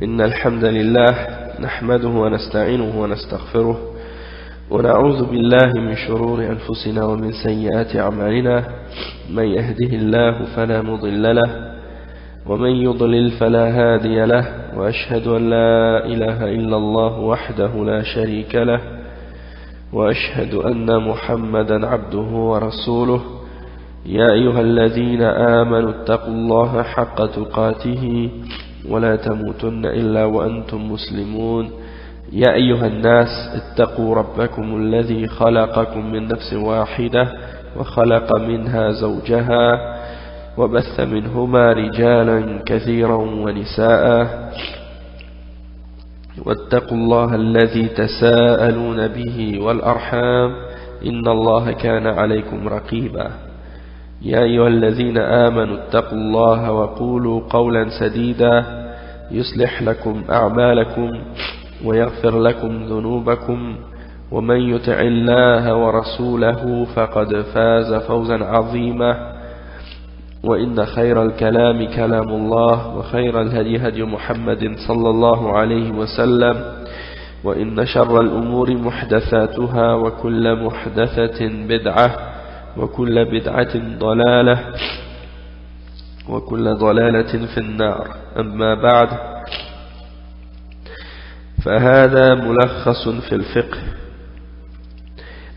إن الحمد لله نحمده ونستعينه ونستغفره ونعوذ بالله من شرور أنفسنا ومن سيئات أعمالنا. من يهده الله فلا مضل له ومن يضلل فلا هادي له، وأشهد أن لا إله إلا الله وحده لا شريك له، وأشهد أن محمدا عبده ورسوله. يا أيها الذين آمنوا اتقوا الله حق تقاته ولا تموتن إلا وأنتم مسلمون. يا أيها الناس اتقوا ربكم الذي خلقكم من نفس واحدة وخلق منها زوجها وبث منهما رجالا كثيرا ونساء، واتقوا الله الذي تساءلون به والأرحام إن الله كان عليكم رقيبا. يا أيها الذين آمنوا اتقوا الله وقولوا قولا سديدا يصلح لكم أعمالكم ويغفر لكم ذنوبكم، ومن يطع الله ورسوله فقد فاز فوزا عظيما. وإن خير الكلام كلام الله، وخير الهدي هدي محمد صلى الله عليه وسلم، وإن شر الأمور محدثاتها، وكل محدثة بدعة، وكل بدعة ضلالة، وكل ضلالة في النار. أما بعد، فهذا ملخص في الفقه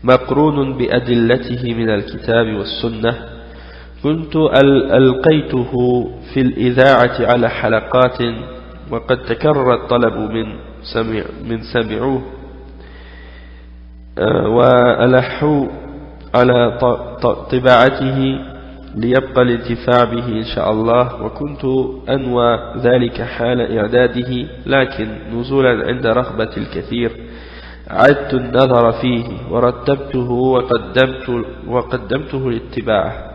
مقرون بأدلته من الكتاب والسنة. كنت ألقيته في الإذاعة على حلقات، وقد تكرر الطلب من سمعوه وألحوا على طباعته ليبقى الانتفاع به إن شاء الله، وكنت أنوى ذلك حال إعداده، لكن نزولا عند رغبة الكثير عدت النظر فيه ورتبته وقدمته للاتباع،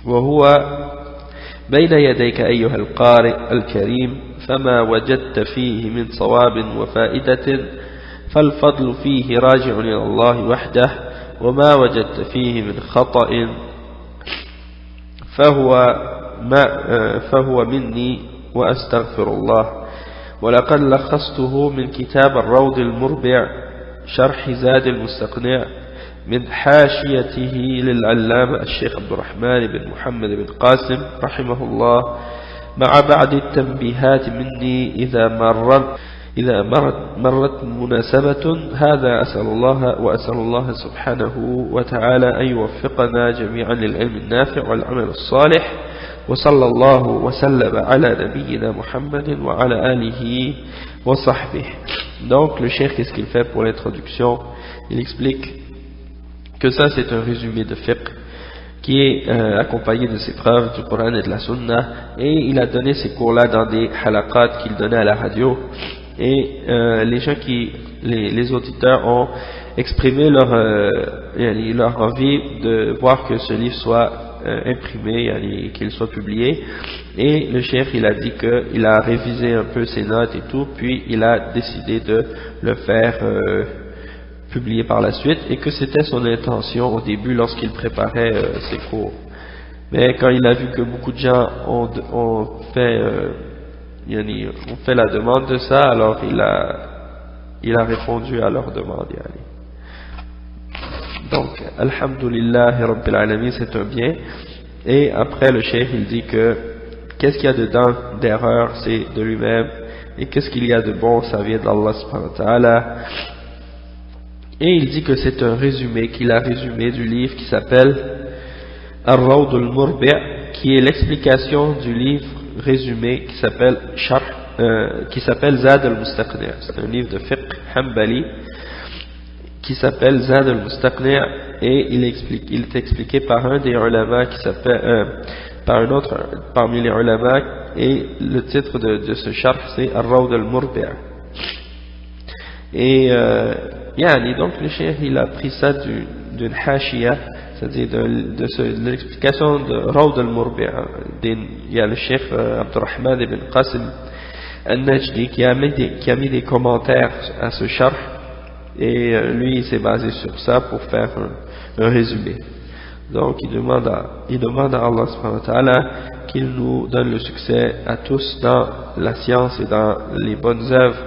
وهو بين يديك أيها القارئ الكريم. فما وجدت فيه من صواب وفائدة فالفضل فيه راجع إلى الله وحده، وما وجدت فيه من خطأ فهو مني وأستغفر الله. ولقد لخصته من كتاب الروض المربع شرح زاد المستقنع من حاشيته للعلامة الشيخ عبد الرحمن بن محمد بن قاسم رحمه الله، مع بعض التنبيهات مني إذا مرت مناسبة. هذا وأسأل الله سبحانه وتعالى أن يوفقنا جميعا للعلم النافع والعمل الصالح. وصلى الله وسلم على نبينا Muhammad وعلى آله وصحبه. Donc le cheikh, qu'est-ce qu'il fait pour l'introduction? Il explique que ça c'est un résumé de fiqh qui est accompagné de ses preuves du Coran et de la Sunna, et il a donné ces cours-là dans des halaqat qu'il donnait à la radio, et les gens les auditeurs ont exprimé leur envie de voir que ce livre soit imprimé, qu'il soit publié. Et le cheikh, il a dit qu'il a révisé un peu ses notes et tout, puis il a décidé de le faire publié par la suite, et que c'était son intention au début lorsqu'il préparait ses cours. Mais quand il a vu que beaucoup de gens ont fait la demande de ça, alors il a répondu à leur demande. Donc, alhamdulillah Rabbil Alamin, c'est un bien. Et après, le cheikh, il dit que qu'est-ce qu'il y a dedans d'erreur, c'est de lui-même, et qu'est-ce qu'il y a de bon, ça vient d'Allah subhanahu wa ta'ala. Et il dit que c'est un résumé, qu'il a résumé du livre qui s'appelle Ar-Rawd al-Murbi', qui est l'explication du livre résumé qui s'appelle Zad al-Mustaqni'. C'est un livre de fiqh hanbali qui s'appelle Zad al-Mustaqni', et il est expliqué par un des ulama qui s'appelle par un autre parmi les ulama, et le titre de ce sharh c'est Ar-Rawd al-Murbi'. Et donc le cheikh, il a pris ça d'une hashia, c'est-à-dire de l'explication de Rawd al-Murbi'. Il y a le cheikh Abdurrahman ibn Qasim al-Najdi qui a mis des commentaires à ce sharh, et lui il s'est basé sur ça pour faire un résumé. Donc il demande à Allah subhanahu wa ta'ala qu'il nous donne le succès à tous dans la science et dans les bonnes œuvres.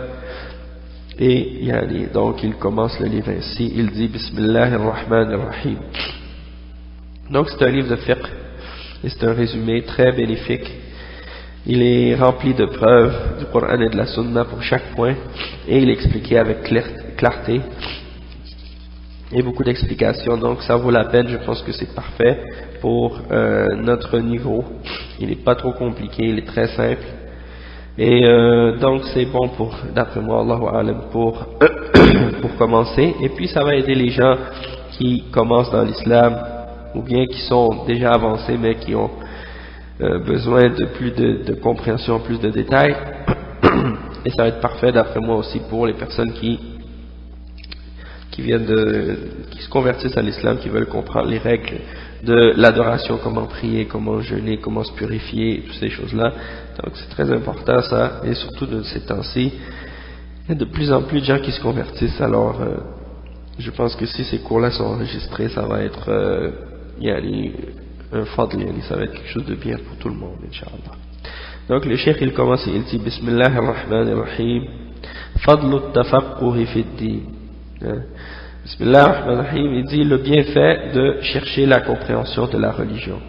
Et donc il commence le livre ainsi, il dit Bismillahirrahmanirrahim. Donc c'est un livre de fiqh et c'est un résumé très bénéfique. Il est rempli de preuves du Coran et de la Sunna pour chaque point et il est expliqué avec clarté et beaucoup d'explications, donc ça vaut la peine. Je pense que c'est parfait pour notre niveau. Il n'est pas trop compliqué, il est très simple et donc c'est bon pour, d'après moi, Allahu A'lam, pour commencer. Et puis ça va aider les gens qui commencent dans l'islam ou bien qui sont déjà avancés mais qui ont besoin de plus de compréhension, plus de détails. Et ça va être parfait d'après moi aussi pour les personnes qui se convertissent à l'islam, qui veulent comprendre les règles de l'adoration, comment prier, comment jeûner, comment se purifier, toutes ces choses-là. Donc c'est très important ça, et surtout de ces temps-ci, il y a de plus en plus de gens qui se convertissent. Alors je pense que si ces cours-là sont enregistrés, ça va être un fadl, ça va être quelque chose de bien pour tout le monde, Inch'Allah. Donc le cheikh il commence et il dit Bismillahirrahmanirrahim, Fadlu tafaqquhi fi d-din. Bismillahirrahmanirrahim, il dit le bienfait de chercher la compréhension de la religion.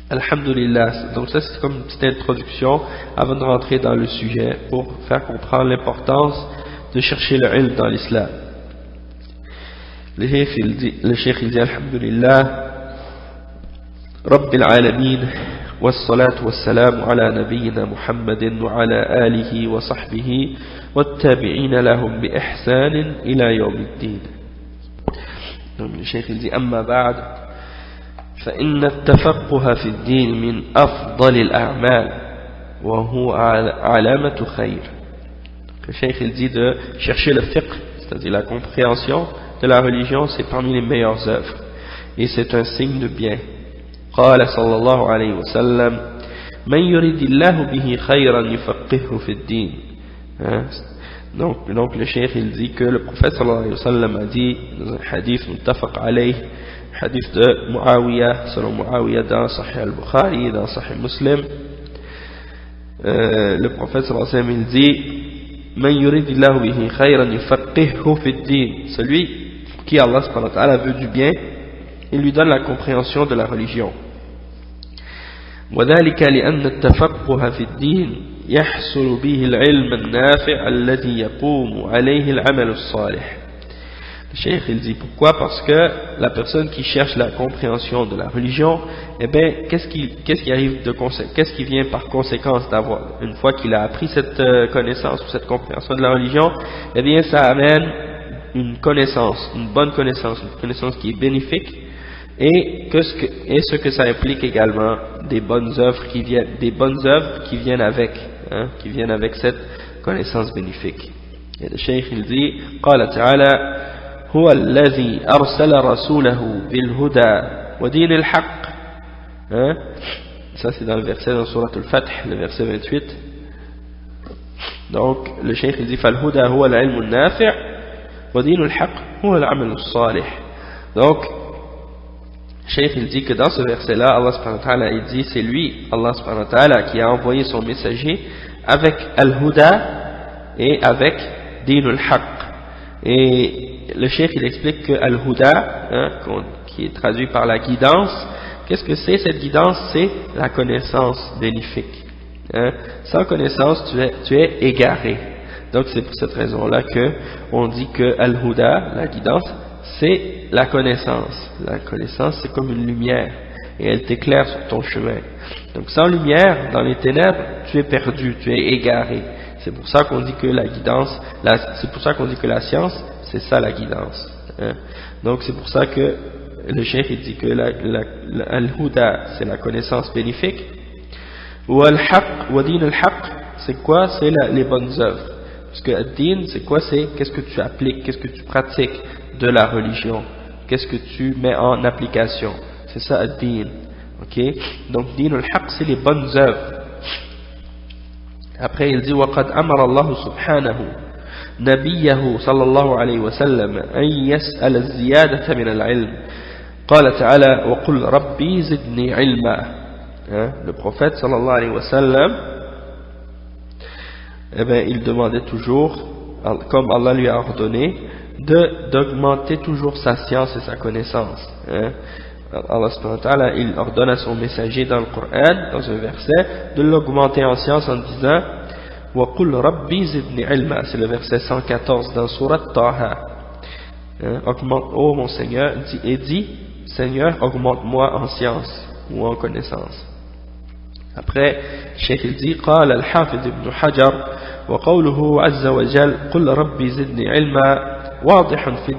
Alhamdulillah. Donc ça c'est comme une petite introduction avant de rentrer dans le sujet pour faire comprendre l'importance de chercher le ilm dans l'islam. Le cheikh il dit Alhamdulillah Rabbil alamin والصلاة والسلام على نبينا محمد وعلى آله وصحبه والتابعين لهم بإحسان إلى يوم الدين. الشيخ يقول أما بعد فإن التفقه في الدين من أفضل الأعمال وهو علامة خير. Le Cheikh il dit de chercher le fiqh, c'est-à-dire la compréhension de la religion, c'est parmi les meilleures œuvres et c'est un signe de bien. قال صلى الله عليه وسلم من يريد الله به خيرا يفقهه في الدين. Donc le cheikh il dit que le prophète sallallahu alayhi wa sallam a dit dans un hadith muttafaq alayh, hadith de Muawiyah, selon Muawiyah dans Sahih al-Bukhari et dans Sahih Muslim, le prophète sallallahu alayhi wa sallam il dit man yuridillahu bihi khayran yufaqqihhu fi ddin, celui qui Allah subhanahu wa ta'ala veut du bien, il lui donne la compréhension de la religion. وذلك لأن التفقه في الدين يحصل به العلم النافع الذي يقوم عليه العمل الصالح. Le cheikh il dit pourquoi? Parce que la personne qui cherche la compréhension de la religion, eh bien, qu'est-ce qui vient par conséquence d'avoir, une fois qu'il a appris cette connaissance ou cette compréhension de la religion, eh bien, ça amène une connaissance, une bonne connaissance, une connaissance qui est bénéfique. Et ce que ça implique également des bonnes œuvres qui viennent avec cette connaissance bénéfique. Et le cheikh il dit قال تعالى هو الذي أرسل رسوله بالهدى ودين الحق. Ça c'est dans le verset dans Surat al-Fath, le verset 28. Donc le cheikh il dit فالهدى هو العلم النافع ودين الحق هو العمل الصالح. Donc Cheikh il dit que dans ce verset-là, Allah subhanahu wa ta'ala il dit c'est lui, Allah subhanahu wa ta'ala, qui a envoyé son messager avec Al-Huda et avec Dinul Haqq. Et le Cheikh il explique que Al-Huda, qui est traduit par la guidance, qu'est-ce que c'est cette guidance? C'est la connaissance bénéfique. Sans connaissance, tu es égaré. Donc c'est pour cette raison-là que on dit que Al-Huda, la guidance, c'est la connaissance. La connaissance, c'est comme une lumière et elle t'éclaire sur ton chemin. Donc sans lumière, dans les ténèbres, tu es perdu, tu es égaré. C'est pour ça qu'on dit que la guidance, c'est pour ça qu'on dit que la science, c'est ça la guidance. Donc c'est pour ça que le cheikh il dit que al-huda, c'est la connaissance bénéfique. Ou al-haq, wa din al-haq, c'est quoi? C'est les bonnes œuvres. Parce que ad-din, c'est quoi? C'est qu'est-ce que tu appliques, qu'est-ce que tu pratiques de la religion, qu'est-ce que tu mets en application, c'est ça ad-din. Ok, donc din al-haq, c'est les bonnes œuvres. Après il dit وقد أمر الله سبحانه نبيه صلى الله عليه وسلم أن يسأل الزيادة من العلم قال تعالى وقل ربي زدني علما. Le prophète sallallahu alayhi wa sallam, eh bien, il demandait toujours, comme Allah lui a ordonné, d'augmenter toujours sa science et sa connaissance. Allah subhanahu wa ta'ala, il ordonne à son messager dans le Coran, dans un verset, de l'augmenter en science en disant wa qul rabbi zidni ilma. C'est le verset 114 dans Surat Taha. Augmente, oh mon Seigneur, dis Seigneur, augmente-moi en science ou en connaissance. Après, Cheikh il dit قال الحافظ ابن حجر وقوله عز وجل قل ربي زدني علما واضح في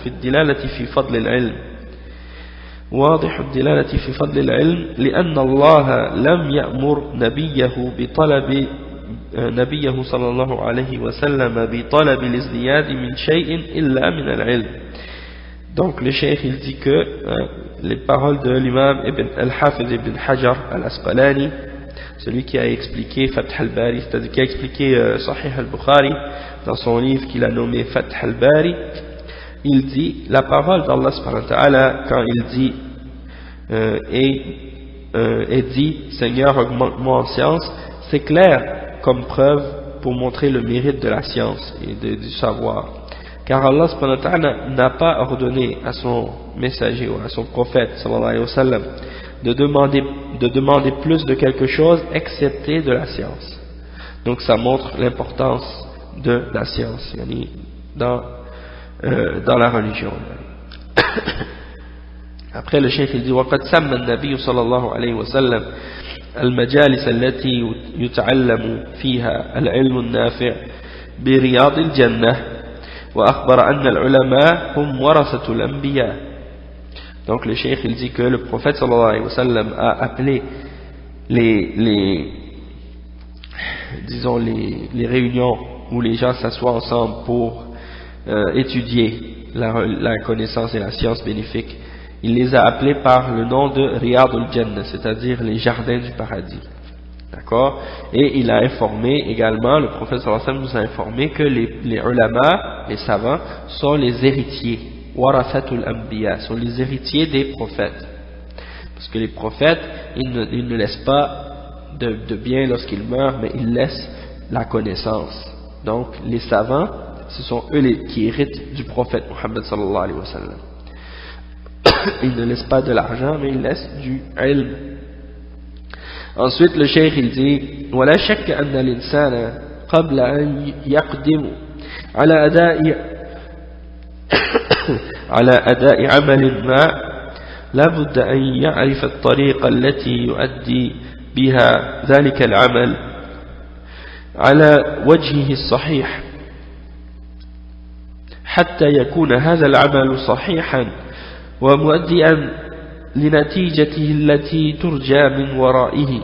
الدلالة في فضل العلم. واضح الدلالة في فضل العلم لأن الله لم يأمر نبيه صلى الله عليه وسلم بطلب الازدياد من شيء إلا من العلم. Donc le cheikh il dit que les paroles de l'imam al-Hafiz ibn Hajar al-Asqalani, celui qui a expliqué Fath al-Bari, c'est-à-dire qui a expliqué Sahih al-Bukhari dans son livre qu'il a nommé Fath al-Bari, il dit la parole d'Allah subhanahu wa ta'ala quand il dit et dit Seigneur augmente-moi en science, c'est clair comme preuve pour montrer le mérite de la science et du savoir. Car Allah subhanahu wa ta'ala n'a pas ordonné à son messager ou à son prophète sallallahu alayhi wa sallam de demander plus de quelque chose excepté de la science. Donc ça montre l'importance de la science dans la religion. Après le cheikh il dit وقد سمى النبي صلى الله عليه وسلم المجالس التي يتعلم فيها العلم النافع برياض الجنة وأخبر أن العلماء هم ورثة الأنبياء. Donc le cheikh il dit que le prophète sallallahu alayhi wa sallam a appelé les réunions où les gens s'assoient ensemble pour étudier la connaissance et la science bénéfique. Il les a appelés par le nom de Riyad al-Jannah, c'est-à-dire les jardins du paradis. D'accord? Et il a informé également, le prophète sallallahu alayhi wa sallam nous a informé que les ulama, les savants, sont les héritiers, warathatul anbiya, sont les héritiers des prophètes. Parce que les prophètes, ils ne laissent pas de bien lorsqu'ils meurent, mais ils laissent la connaissance. Donc les savants, ce sont eux qui héritent du prophète Muhammad sallallahu alayhi wa sallam. Ils ne laissent pas de l'argent, mais ils laissent du ilm. Ensuite le cheikh il dit ولا شك أن الإنسان قبل أن يقدم على أداء عمل ما لابد أن يعرف الطريقة التي يؤدي بها ذلك العمل على وجهه الصحيح حتى يكون هذا العمل صحيحا ومؤديا لنتيجته التي ترجى من ورائه.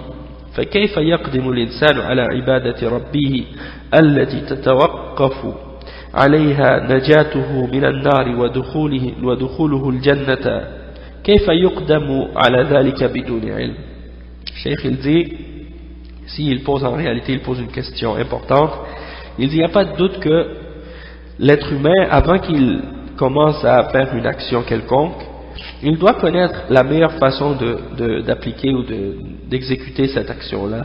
فكيف يقدم الإنسان على عبادة ربه التي تتوقف عليها نجاته من النار ودخوله الجنة؟ كيف يقدم على ذلك بدون علم؟ Cheikh il dit, il pose une question importante. Il dit, il n'y a pas de doute que l'être humain, avant qu'il commence à faire une action quelconque, il doit connaître la meilleure façon d'appliquer ou d'exécuter cette action-là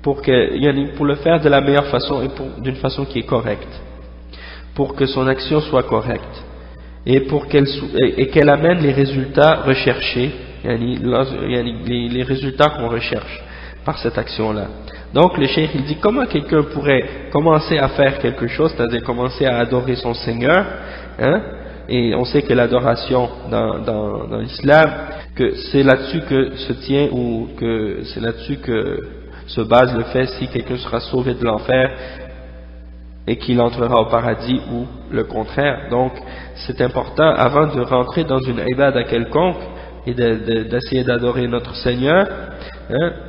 pour le faire de la meilleure façon et d'une façon qui est correcte, pour que son action soit correcte et qu'elle amène les résultats recherchés, les résultats qu'on recherche par cette action-là. Donc le cheikh il dit comment quelqu'un pourrait commencer à faire quelque chose, c'est-à-dire commencer à adorer son Seigneur, et on sait que l'adoration dans l'islam, que c'est là-dessus que se tient ou que c'est là-dessus que se base le fait si quelqu'un sera sauvé de l'enfer et qu'il entrera au paradis ou le contraire. Donc c'est important avant de rentrer dans une ibada quelconque et d'essayer d'adorer notre Seigneur,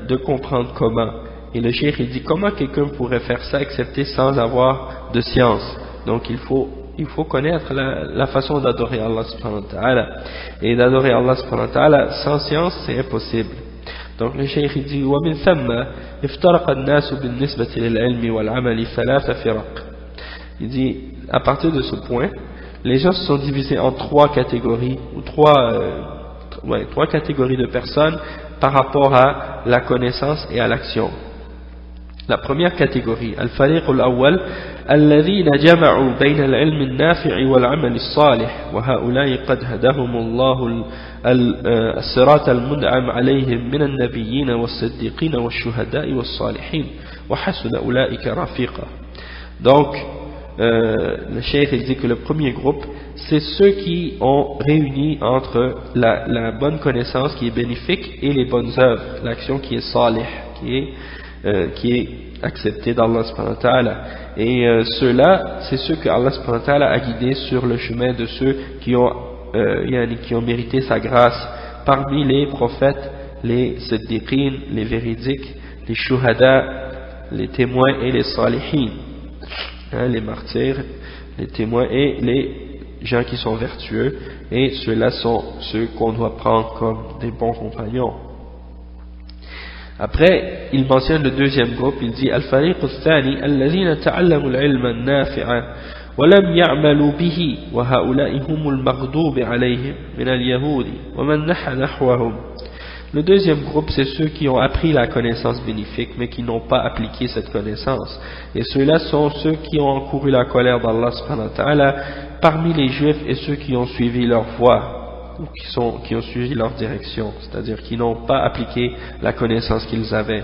de comprendre comment. Et le cheikh il dit comment quelqu'un pourrait faire ça excepté sans avoir de science. Donc il faut connaître la façon d'adorer Allah subhanahu wa ta'ala. Et d'adorer Allah subhanahu wa ta'ala sans science, c'est impossible. Donc le cheikh il dit وَمِنْ ثَمَّ افترق الناس بالنسبة للعلم والعمل ثلاث فرق. Il dit à partir de ce point, les gens se sont divisés en trois catégories, ou trois catégories de personnes par rapport à la connaissance et à l'action. La première catégorie, al-fariq al-awwal, الذين جمعوا بين العلم النافع والعمل الصالح وهؤلاء قد هداهم الله الصراط المنعم عليهم من النبيين والصديقين والشهداء والصالحين وحسن أولئك رفيقا. Donc le cheikh dit que le premier groupe, c'est ceux qui ont réuni entre la bonne connaissance qui est bénéfique et les bonnes œuvres, l'action qui est salih, qui est acceptée d'Allah subhanahu wa ta'ala. Et ceux-là, c'est ceux que Allah subhanahu wa ta'ala a guidés sur le chemin de ceux qui ont mérité sa grâce parmi les prophètes, les siddiqin, les véridiques, les shuhada, les témoins et les salihin, les martyrs, les témoins et les gens qui sont vertueux, et ceux-là sont ceux qu'on doit prendre comme des bons compagnons. Après, il mentionne le deuxième groupe, il dit Al-Fariq al-Thani, alladhina ta'allamu al-ilma an-nafi'a wa lam ya'malu bihi wa ha'ula'i humul maghdubi alayhim min al-yahudi wa man naha nahwahum. Le deuxième groupe, c'est ceux qui ont appris la connaissance bénéfique mais qui n'ont pas appliqué cette connaissance. Et ceux-là sont ceux qui ont encouru la colère d'Allah subhanahu wa ta'ala parmi les juifs et ceux qui ont suivi leur voie, ou qui ont suivi leur direction, c'est-à-dire qui n'ont pas appliqué la connaissance qu'ils avaient.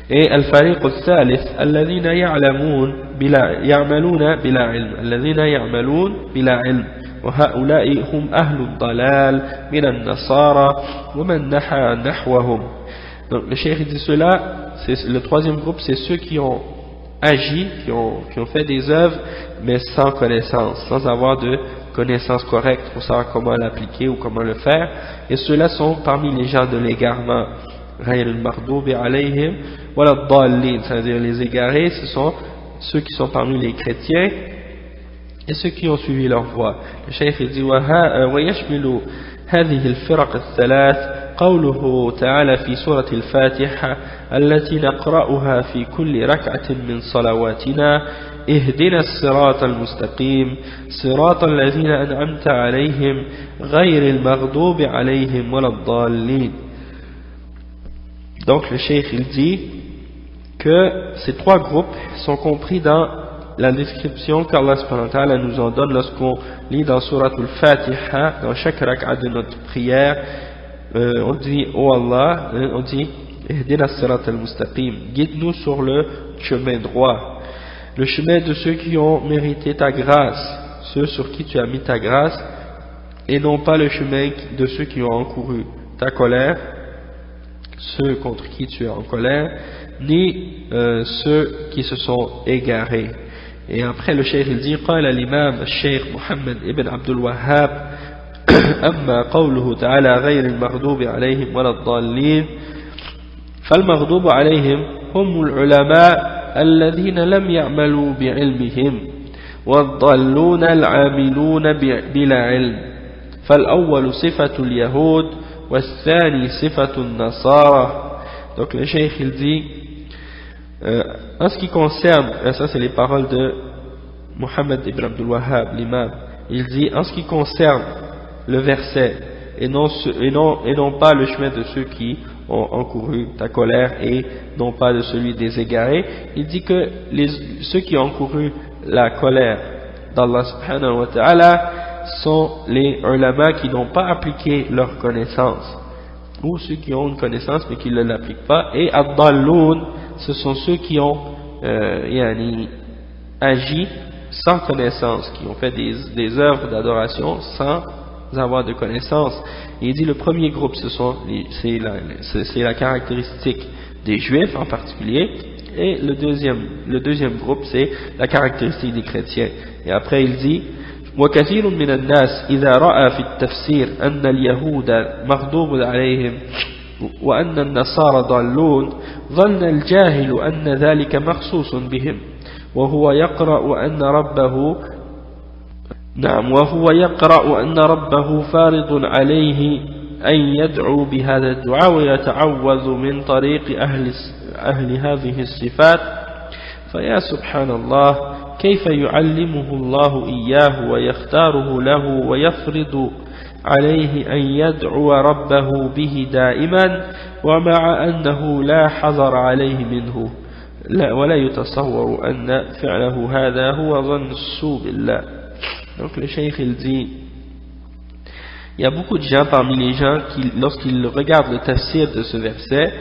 Et al-fariq al-thalith, alladhina ya'maluna bila ilm, alladhina ya'maluna bila ilm, wa ha'ula'i hum ahlud dalal min an-nasara wa man naha nahwahum. Donc le cheikh dit cela, le troisième groupe, c'est ceux qui ont agi, qui ont fait des œuvres, mais sans connaissance, sans avoir de connaissance correcte pour savoir comment l'appliquer ou comment le faire, et ceux-là sont parmi les gens de l'égarement, c'est-à-dire les égarés, ce sont ceux qui sont parmi les chrétiens et ceux qui ont suivi leur voie. Le cheikh dit ويشمل هذه الفرق الثلاث قوله تعالى في سورة الفاتحة التي نقرأها في كل ركعة من صلواتنا اهدنا الصراط المستقيم صراط الذين أنعمت عليهم غير المغضوب عليهم ولا الضالين. Donc le cheikh il dit que ces trois groupes sont compris dans la description qu'Allah subhanahu wa ta'ala nous en donne lorsqu'on lit dans Surat al-Fatiha, dans chaque rak'a de notre prière. On dit oh Allah, on dit ihdina as-sirat al-mustaqim, guide-nous sur le chemin droit, le chemin de ceux qui ont mérité ta grâce, ceux sur qui tu as mis ta grâce, et non pas le chemin de ceux qui ont encouru ta colère, ceux contre qui tu es en colère, ni ceux qui se sont égarés. Et après le cheikh il dit قال الإمام الشيخ محمد ابن عبد الوهاب أما قوله تعالى غير المغضوب عليهم ولا الضالين فالمغضوب عليهم هم العلماء الذين لم يعملوا بعلمهم والضالون العاملون بلا علم فالأول صفة اليهود والثاني صفة النصارى. Donc le cheikh il dit en ce qui concerne, ça c'est les paroles de Muhammad ibn Abdul Wahhab, l'imam, il dit en ce qui concerne le verset et non pas le chemin de ceux qui ont encouru ta colère et non pas de celui des égarés, il dit que ceux qui ont encouru la colère d'Allah subhanahu wa ta'ala sont les ulama qui n'ont pas appliqué leur connaissance, ou ceux qui ont une connaissance mais qui ne l'appliquent pas, et ad-dalloun, ce sont ceux qui ont agi sans connaissance, qui ont fait des œuvres d'adoration sans avoir de connaissance. Et il dit le premier groupe, c'est la caractéristique des juifs en particulier, et le deuxième groupe c'est la caractéristique des chrétiens. Et après il dit وكثير من الناس إذا رأى في التفسير أن اليهود مغضوب عليهم وأن النصارى ضالون ظن الجاهل أن ذلك مخصوص بهم وهو يقرأ أن ربه فارض عليه أن يدعو بهذا الدعاء ويتعوذ من طريق أهل هذه الصفات فيا سبحان الله كيف يعلمه الله إياه ويختاره له ويفرض عليه أن يدعو ربه به دائما ومع أنه لا حذر عليه منه ولا يتصور أن فعله هذا هو ظن السوء بالله. Donc le cheikh il dit, il y a beaucoup de gens parmi les gens qui, lorsqu'ils regardent le tafsir de ce verset,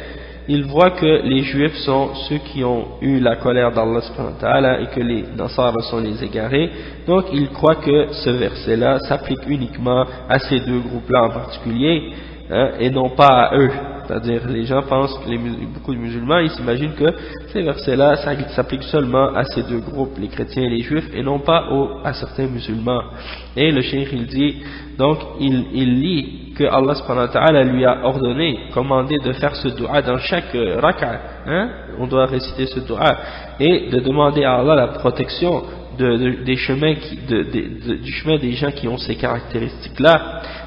ils voient que les juifs sont ceux qui ont eu la colère d'Allah subhanahu wa ta'ala et que les nasara sont les égarés. Donc ils croient que ce verset-là s'applique uniquement à ces deux groupes-là en particulier, hein, et non pas à eux. C'est-à-dire les gens pensent, beaucoup de musulmans, ils s'imaginent que ces versets-là s'appliquent seulement à ces deux groupes, les chrétiens et les juifs, et non pas à certains musulmans. Et le cheikh il dit, donc il lit que Allah subhanahu wa ta'ala lui a ordonné, commandé de faire ce dua dans chaque raka, hein, on doit réciter ce dua, et de demander à Allah la protection des chemins du chemin des gens qui ont ces caractéristiques-là.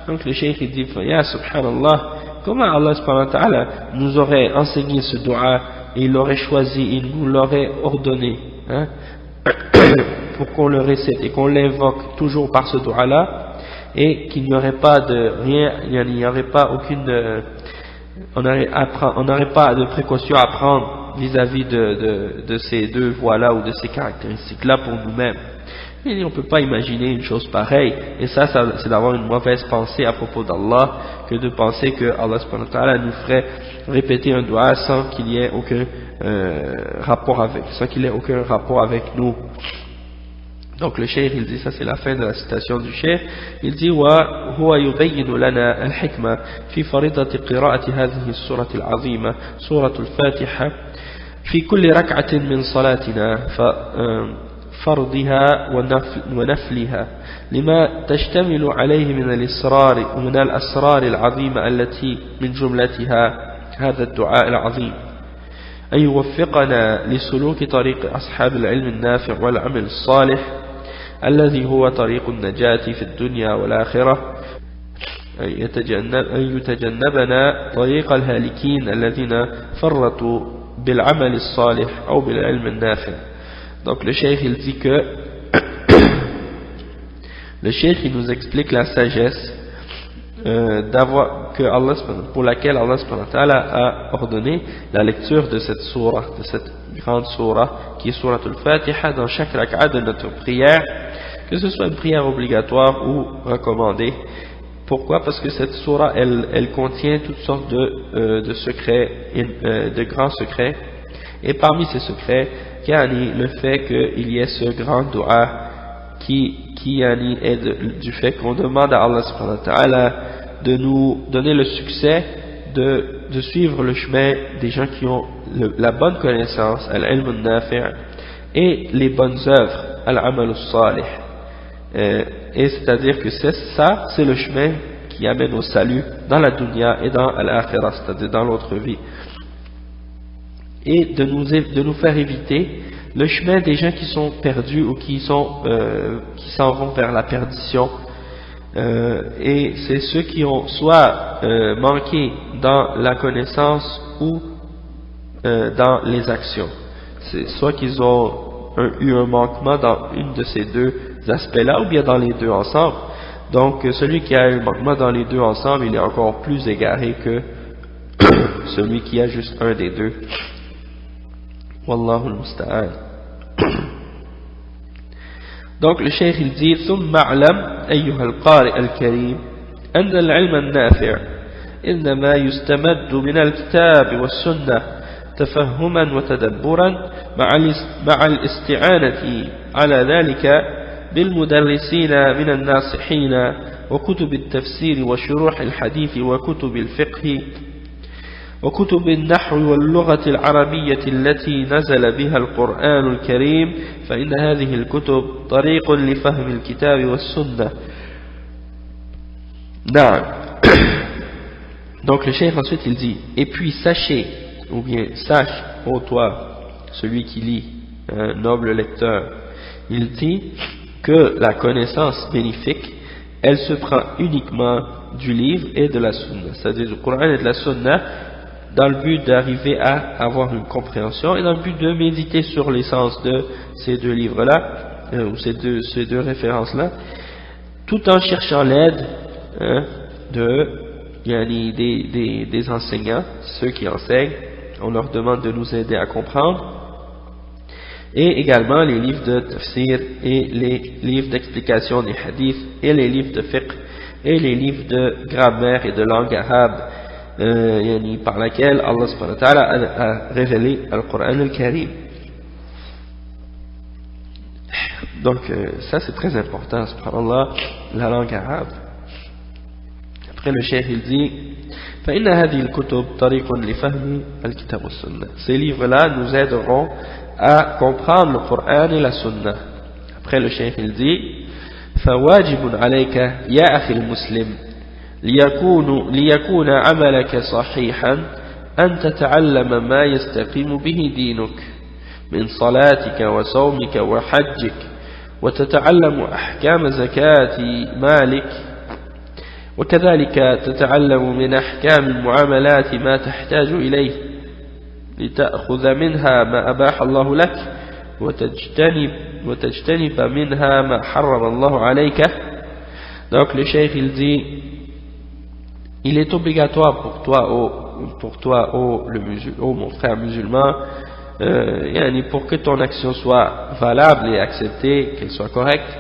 Donc le cheikh il dit, ya subhanallah, comment Allah subhanahu wa ta'ala nous aurait enseigné ce dua et il l'aurait choisi, il nous l'aurait ordonné, hein, pour qu'on le récite et qu'on l'invoque toujours par ce dua là, et qu'il n'y aurait pas de rien, il n'y aurait pas aucune, on n'aurait pas de précaution à prendre vis-à-vis de ces deux voies là ou de ces caractéristiques là pour nous-mêmes. Et on ne peut pas imaginer une chose pareille, et ça c'est d'avoir une mauvaise pensée à propos d'Allah, que de penser que Allah subhanahu wa ta'ala nous ferait répéter un dua sans qu'il y ait aucun rapport avec nous. Donc le cheikh il dit, ça c'est la fin de la citation du cheikh, il dit wa huwa yubayyin lana al-hikma fi faridati qira'ati hadhihi as-surati al-'azima suratu al-fatiha fi kulli rak'atin min salatina فرضها ونفلها لما تشتمل عليه من الإصرار ومن الأسرار العظيمة التي من جملتها هذا الدعاء العظيم أن يوفقنا لسلوك طريق أصحاب العلم النافع والعمل الصالح الذي هو طريق النجاة في الدنيا والآخرة أن يتجنبنا طريق الهالكين الذين فرطوا بالعمل الصالح أو بالعلم النافع. Donc le cheikh il dit que le cheikh il nous explique la sagesse pour laquelle Allah subhanahu wa ta'ala a ordonné la lecture de cette sourate, de cette grande sourate qui est sourate al-Fatiha dans chaque rak'a de notre prière, que ce soit une prière obligatoire ou recommandée. Pourquoi? Parce que cette sourate elle contient toutes sortes de secrets, de grands secrets, et parmi ces secrets le fait qu'il y ait ce grand dua qui est du fait qu'on demande à Allah subhanahu wa ta'ala de nous donner le succès de suivre le chemin des gens qui ont la bonne connaissance, al-ilm al-nafi' et les bonnes œuvres, al-amal al-salih, et c'est-à-dire que c'est le chemin qui amène au salut dans la dunya et dans l'akhirah, c'est-à-dire dans l'autre vie, et de nous faire éviter le chemin des gens qui sont perdus ou qui s'en vont vers la perdition, et c'est ceux qui ont soit manqué dans la connaissance ou dans les actions, soit qu'ils ont eu un manquement dans une de ces deux aspects-là ou bien dans les deux ensemble. Donc celui qui a eu un manquement dans les deux ensemble, il est encore plus égaré que celui qui a juste un des deux. Wallahu al-musta'an. Donc le cheikh il dit ثم اعلم أيها القارئ الكريم أن العلم النافع إنما يستمد من الكتاب والسنة تفهما وتدبرا مع الاستعانة على ذلك بالمدرسين من الناصحين وكتب التفسير وشروح الحديث وكتب الفقه وكتب النحو واللغة العربية التي نزل بها القرآن الكريم فإن هذه الكتب طريق لفهم الكتاب والسنة. نعم. Donc le cheikh ensuite il dit, et puis sachez, ou bien sache, ô toi, celui qui lit, un noble lecteur, il dit que la connaissance bénéfique, elle se prend uniquement du livre et de la sunna, c'est-à-dire du Coran et de la sunna, dans le but d'arriver à avoir une compréhension et dans le but de méditer sur l'essence de ces deux livres-là, ou ces deux références-là, tout en cherchant l'aide des enseignants, ceux qui enseignent. On leur demande de nous aider à comprendre. Et également les livres de tafsir et les livres d'explication des hadiths et les livres de fiqh et les livres de grammaire et de langue arabe par laquelle Allah subhanahu wa ta'ala a révélé le Coran al-Karim. Donc ça c'est très important, subhanallah, la langue arabe. Après le cheikh il dit فإن هذه الكتب طريق لفهم الكتاب والسنة. Ces livres-là nous aideront à comprendre le Coran et la Sunna. Après le cheikh il dit فواجب عليك يا أخي المسلم ليكون عملك صحيحا أن تتعلم ما يستقيم به دينك من صلاتك وصومك وحجك وتتعلم أحكام زكاة مالك وكذلك تتعلم من أحكام المعاملات ما تحتاج إليه لتأخذ منها ما أباح الله لك وتجتنب منها ما حرم الله عليك. Donc le cheikh il dit il est obligatoire pour toi mon frère musulman, pour que ton action soit valable et acceptée, qu'elle soit correcte,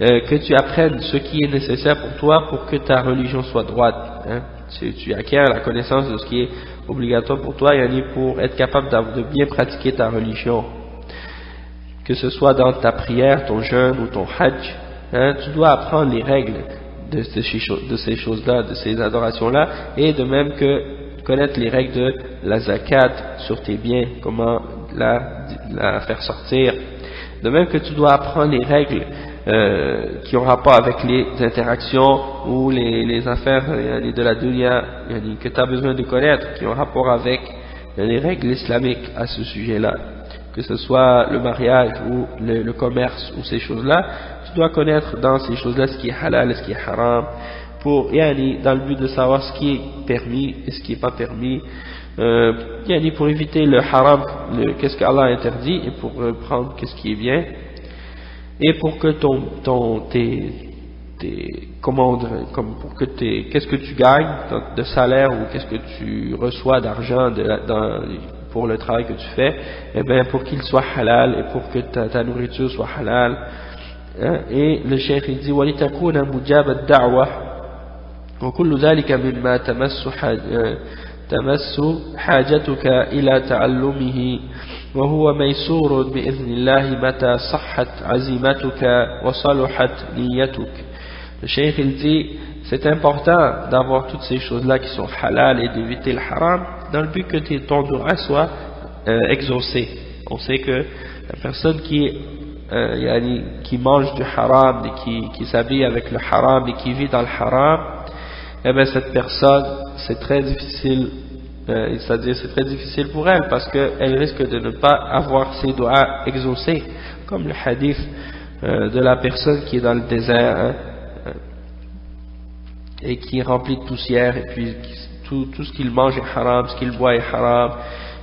que tu apprennes ce qui est nécessaire pour toi pour que ta religion soit droite. Tu acquiers la connaissance de ce qui est obligatoire pour toi, pour être capable de bien pratiquer ta religion. Que ce soit dans ta prière, ton jeûne ou ton hajj, tu dois apprendre les règles de ces choses-là, de ces adorations-là, et de même que connaître les règles de la zakat sur tes biens, comment la faire sortir. De même que tu dois apprendre les règles qui ont rapport avec les interactions ou les affaires de la dunya que tu as besoin de connaître, qui ont rapport avec les règles islamiques à ce sujet-là, que ce soit le mariage ou le commerce ou ces choses-là. Tu dois connaître dans ces choses-là ce qui est halal et ce qui est haram, dans le but de savoir ce qui est permis et ce qui n'est pas permis, pour éviter le haram, qu'est-ce qu'Allah a interdit, et pour prendre qu'est-ce qui est bien, et pour que qu'est-ce que tu gagnes de salaire ou qu'est-ce que tu reçois d'argent pour le travail que tu fais, pour qu'il soit halal et pour que ta nourriture soit halal. Et le cheikh il dit وَلِتَكُونَ مُجَابَ الدَّعْوَةِ وَكُلُّ ذَلِكَ مِمَّا تمس حاجتك إلى تعلمه وهو ميسور بإذن الله متى صحت عزيمتك وصلحت نيتك. Le cheikh il dit c'est important d'avoir toutes ces choses-là qui sont halal et d'éviter le haram dans le but que ton droit soit exaucé. On sait que la personne qui mange du haram et qui s'habille avec le haram et qui vit dans le haram, cette personne c'est très difficile, c'est-à-dire c'est très difficile pour elle parce qu'elle risque de ne pas avoir ses doigts exaucés, comme le hadith de la personne qui est dans le désert et qui est rempli de poussière, et puis tout ce qu'il mange est haram, ce qu'il boit est haram,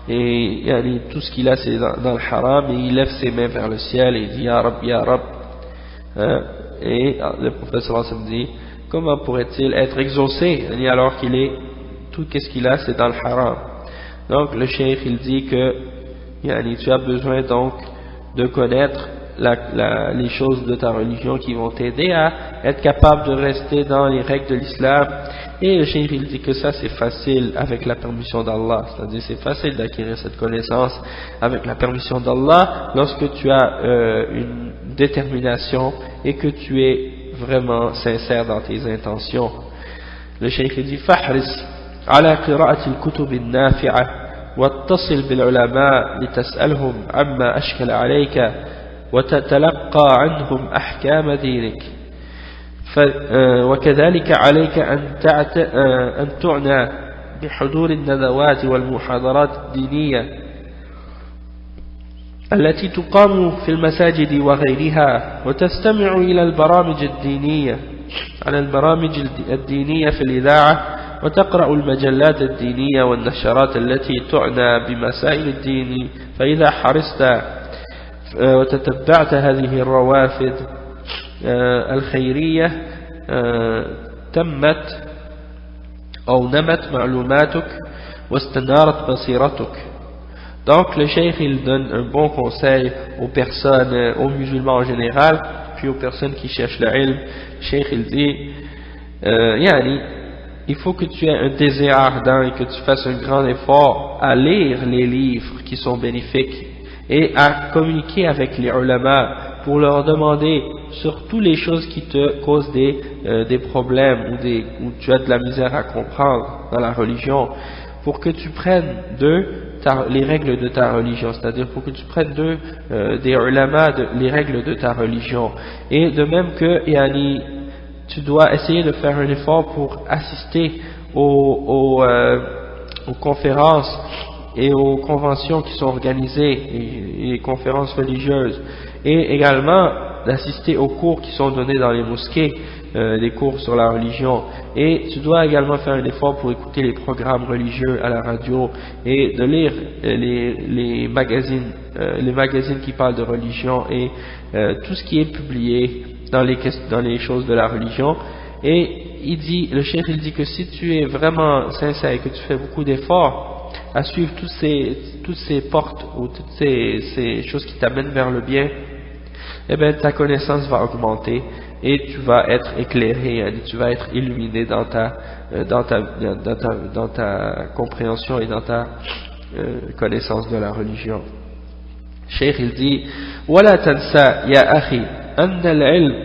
et tout ce qu'il a c'est dans le haram, et il lève ses mains vers le ciel et il dit Ya Rab, Ya Rab, et le prophète sallallahu alayhi wa sallam dit comment pourrait-il être exaucé alors qu'il est tout ce qu'il a c'est dans le haram. Donc le cheikh il dit que tu as besoin donc de connaître les choses de ta religion qui vont t'aider à être capable de rester dans les règles de l'islam. Et le cheikh il dit que ça c'est facile avec la permission d'Allah, c'est-à-dire c'est facile d'acquérir cette connaissance avec la permission d'Allah lorsque tu as une détermination et que tu es vraiment sincère dans tes intentions. Le cheikh dit فاحرص على قراءة الكتب النافعة واتصل بالعلماء لتسألهم عما أشكل عليك وتتلقى عنهم أحكام دينك. وكذلك عليك أن تعنى بحضور الندوات والمحاضرات الدينية التي تقام في المساجد وغيرها وتستمع إلى البرامج الدينية في الإذاعة وتقرأ المجلات الدينية والنشرات التي تعنى بمسائل الدين، فإذا حرصت وتتبعت هذه الروافد الخيرية تمت أو نمت معلوماتك واستنارت بصيرتك. Donc le cheikh il donne un bon conseil aux personnes, aux musulmans en général, puis aux personnes qui cherchent le ilm. Le cheikh il dit yani, il faut que tu aies un désir ardent et que tu fasses un grand effort à lire les livres qui sont bénéfiques et à communiquer avec les ulama pour leur demander sur toutes les choses qui te causent des problèmes où tu as de la misère à comprendre dans la religion, pour que tu prennes les règles de ta religion, c'est-à-dire pour que tu prennes des ulama les règles de ta religion. Et de même que yani, tu dois essayer de faire un effort pour assister aux conférences et aux conventions qui sont organisées, et les conférences religieuses, et également d'assister aux cours qui sont donnés dans les mosquées, des cours sur la religion. Et tu dois également faire un effort pour écouter les programmes religieux à la radio et de lire les magazines qui parlent de religion et tout ce qui est publié dans les choses de la religion. Et le cheikh il dit que si tu es vraiment sincère et que tu fais beaucoup d'efforts à suivre toutes ces portes ou toutes ces choses qui t'amènent vers le bien, eh bien ta connaissance va augmenter et tu vas être éclairé, tu vas être illuminé dans ta compréhension et dans ta connaissance de la religion. Cheikh il dit ولا تنسى يا أخي أن العلم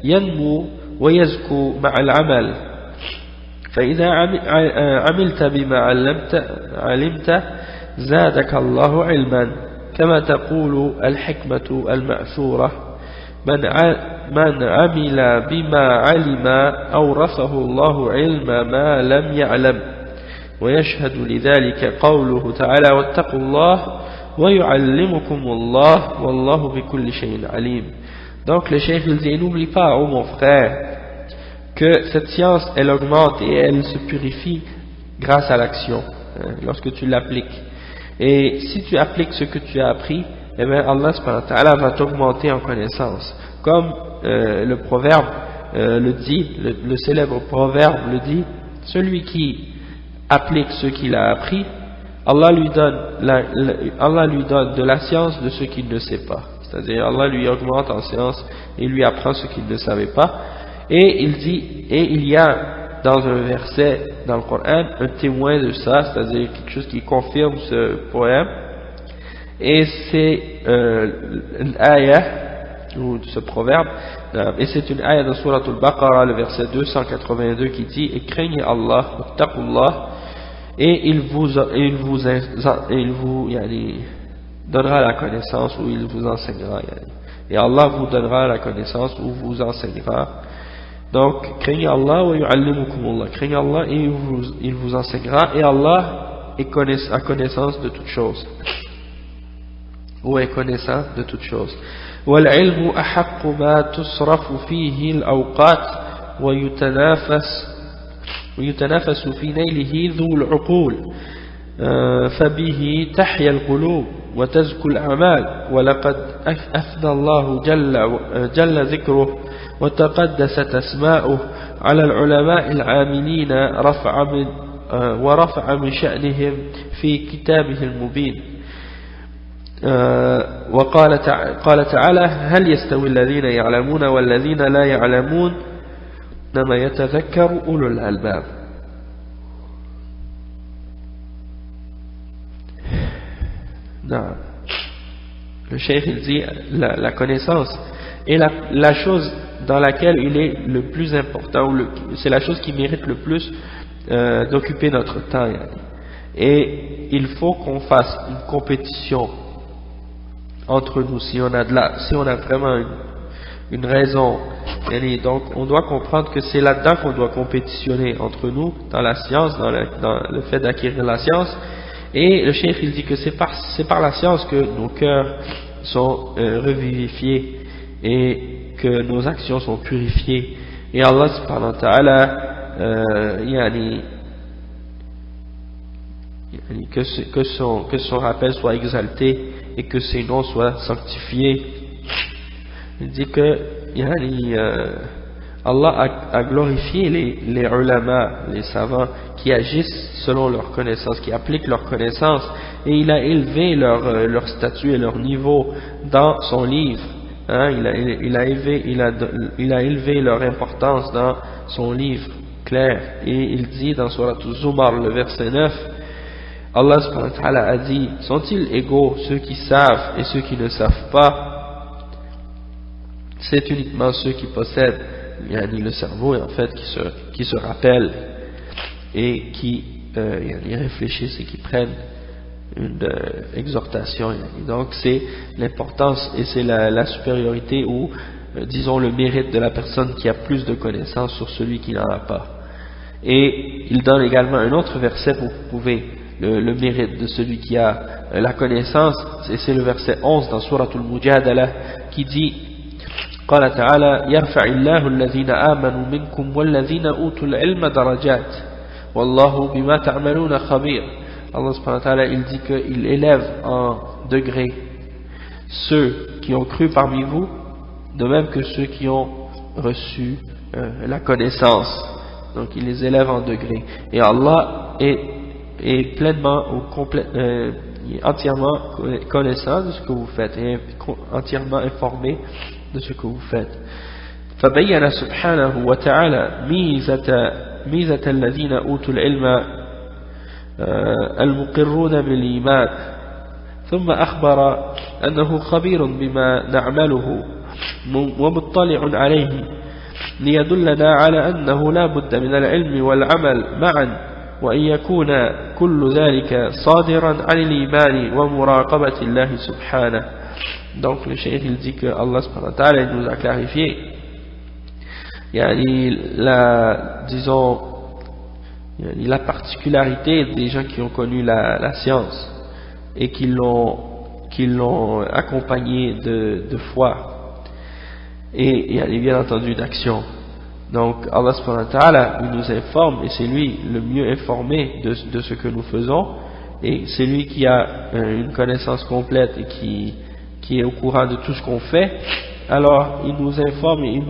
ينمو ويزكو مع العمل، فإذا عملت بما علمت زادك الله علما، كما تقول الحكمة المأثورة من عمل بما علم أورثه الله علم ما لم يعلم، ويشهد لذلك قوله تعالى واتقوا الله ويعلمكم الله والله بكل شيء عليم. Donc le cheikh il dit n'oublie pas, ô mon frère, que cette science elle augmente et elle se purifie grâce à l'action, lorsque tu l'appliques. Et si tu appliques ce que tu as appris, eh bien Allah subhanahu wa ta'ala va t'augmenter en connaissance. Comme le proverbe le dit, le célèbre proverbe le dit, celui qui applique ce qu'il a appris, Allah lui donne de la science de ce qu'il ne sait pas. C'est-à-dire Allah lui augmente en science et lui apprend ce qu'il ne savait pas. Et il dit, et il y a dans un verset dans le Coran un témoin de ça, c'est-à-dire quelque chose qui confirme ce poème, et c'est une ayah ou ce proverbe, et c'est une ayah dans Surat al-Baqarah, le verset 282 qui dit et craignez Allah, wattaqullah, et il vous donnera la connaissance ou il vous enseignera, et Allah vous donnera la connaissance ou vous enseignera. Donc craignez Allah wa yu'allimukumullah, craignez Allah et il vous enseignera, et Allah a connaissance de toutes choses, ou est connaissant de toutes choses. والعلم أحق ما تصرف فيه الأوقات ويتنافس في نيله ذو العقول، فبه تحيا القلوب وتزكو الأعمال، ولقد أثنى الله جل ذكره وتقدست أسماؤه على العلماء العاملين ورفع من شأنهم في كتابه المبين. وقال تعالى هل يستوي الذين يعلمون والذين لا يعلمون إنما يتذكر أولو الألباب. Non. Le cheikh il dit la connaissance est la chose dans laquelle il est le plus important, c'est la chose qui mérite le plus d'occuper notre temps, et il faut qu'on fasse une compétition entre nous si on a vraiment une raison, et donc on doit comprendre que c'est là-dedans qu'on doit compétitionner entre nous, dans la science, dans le fait d'acquérir la science. Et le cheikh il dit que c'est par la science que nos cœurs sont revivifiés et que nos actions sont purifiées, et Allah subhanahu wa ta'ala que son rappel soit exalté et que ses noms soient sanctifiés. Il dit que Allah a glorifié les ulama, les savants qui agissent selon leur connaissance, qui appliquent leur connaissance, et il a élevé leur statut et leur niveau dans son livre. Il a élevé leur importance dans son livre clair. Et il dit dans Surat Zumar, le verset 9, Allah subhanahu wa ta'ala a dit: sont-ils égaux ceux qui savent et ceux qui ne savent pas? C'est uniquement ceux qui possèdent le cerveau, en fait, qui se rappellent et qui réfléchissent et qui prennent une exhortation. Donc c'est l'importance et c'est la supériorité ou disons le mérite de la personne qui a plus de connaissances sur celui qui n'en a pas. Et il donne également un autre verset pour prouver le mérite de celui qui a la connaissance, et c'est le verset 11 dans Surat Al-Mujadala qui dit: قال تعالى يرفع الله الذين آمنوا منكم والذين أوتوا العلم درجات والله بما تعملون خبير. Allah subhanahu wa ta'ala, il dit qu'il élève en degrés ceux qui ont cru parmi vous, de même que ceux qui ont reçu la connaissance. Donc il les élève en degrés. Et Allah est pleinement ou est entièrement connaissant de ce que vous faites et entièrement informé de ce que vous faites. فبين سبحانه وتعالى ميزة الذين أوتوا العلم المقرون بالإيمان ثم أخبر أنه خبير بما نعمله ومطلع عليه ليدلنا على أنه لا بد من العلم والعمل معا وأن يكون كل ذلك صادرا عن الإيمان ومراقبة الله سبحانه. Donc le cheikh il dit que Allah subhanahu wa ta'ala nous a clarifié la particularité des gens qui ont connu la science et qui l'ont accompagné de foi et bien entendu d'action. Donc Allah subhanahu wa ta'ala il nous informe et c'est lui le mieux informé de ce que nous faisons, et c'est lui qui a une connaissance complète et qui est au courant de tout ce qu'on fait. Alors il nous informe et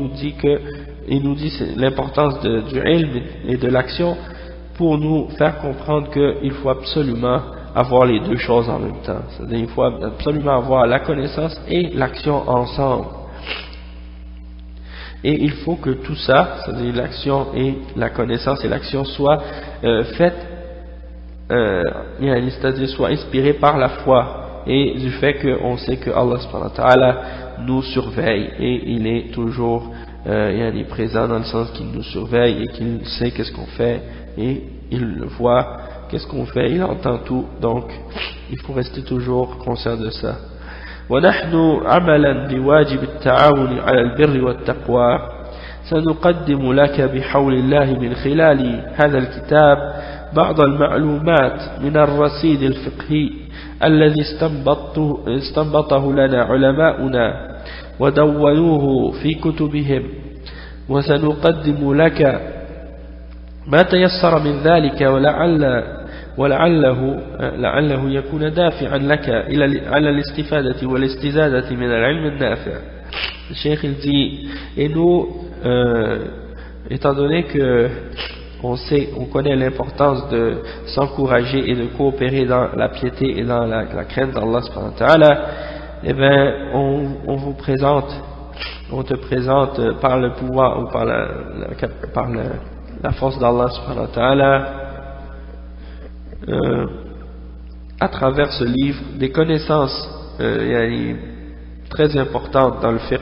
il nous dit l'importance du ilm et de l'action pour nous faire comprendre qu'il faut absolument avoir les deux choses en même temps. C'est-à-dire il faut absolument avoir la connaissance et l'action ensemble. Et il faut que tout ça, c'est-à-dire l'action et la connaissance et l'action soient faites, c'est-à-dire soient inspirées par la foi et du fait qu'on sait que Allah subhanahu wa ta'ala nous surveille et il est toujours présent dans le sens qu'il nous surveille et qu'il sait qu'est-ce qu'on fait et il voit qu'est-ce qu'on fait, il entend tout, donc il faut rester toujours conscient de ça. ونحن عملا بواجب التعاون على البر والتقوى سنقدم لك بحول الله من خلال هذا الكتاب بعض المعلومات من الرصيد الفقهي الذي استنبطه لنا علماؤنا ودونوه في كتبهم، وسنقدم لك ما تيسر من ذلك ولعله يكون دافعا لك على الاستفادة والاستزادة من العلم النافع. Le cheikh il dit, et nous étant donné que on connaît l'importance de s'encourager et de coopérer dans la piété et dans la crainte d'Allah subhanahu wa ta'ala, eh bien on te présente par le pouvoir ou par la force d'Allah subhanahu wa ta'ala à travers ce livre des connaissances très importantes dans le fiqh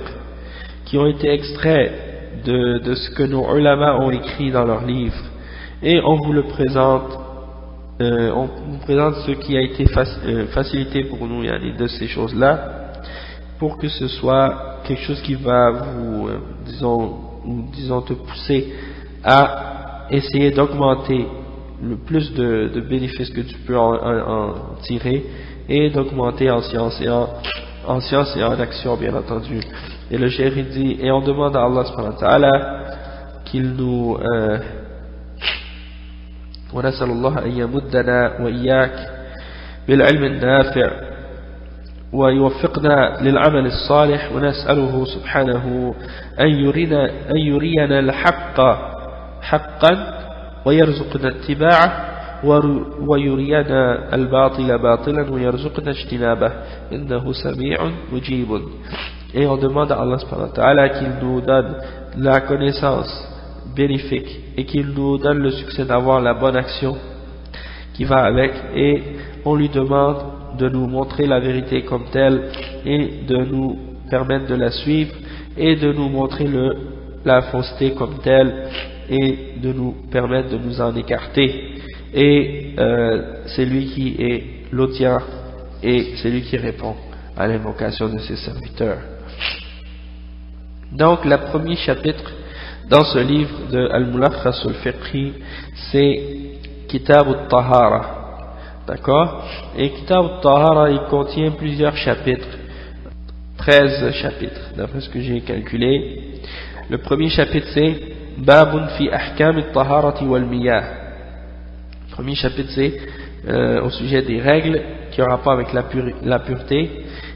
qui ont été extraits de ce que nos ulama ont écrit dans leurs livres, et on vous le présente, on vous présente ce qui a été facilité pour nous de ces choses-là, pour que ce soit quelque chose qui va vous disons te pousser à essayer d'augmenter le plus de bénéfices que tu peux en tirer, et d'augmenter en science et en action, bien entendu. Et le cheikh dit, et on demande à Allah subhanahu wa ta'ala qu'il nous ونسأل الله أن يمدنا وإياك بالعلم النافع ويوفقنا للعمل الصالح، ونسأله سبحانه أن يرينا الحق حقا ويرزقنا اتباعه، ويرينا الباطل باطلا ويرزقنا اجتنابه إنه سميع مجيب. Et on demande à Allah subhanahu wa ta'ala qu'il nous donne la connaissance bénéfique et qu'il nous donne le succès d'avoir la bonne action qui va avec, et on lui demande de nous montrer la vérité comme telle et de nous permettre de la suivre, et de nous montrer la fausseté comme telle et de nous permettre de nous en écarter. Et c'est lui qui est l'audient et c'est lui qui répond à l'invocation de ses serviteurs. Donc le premier chapitre dans ce livre de Al-Mulakhas al-Fiqhi, c'est Kitab al-Tahara. D'accord? Et Kitab al-Tahara, il contient plusieurs chapitres, 13 chapitres, d'après ce que j'ai calculé. Le premier chapitre, c'est Babun fi ahkam al-Taharati wal-Miyah. Le premier chapitre, c'est au sujet des règles qui ont rapport avec la pureté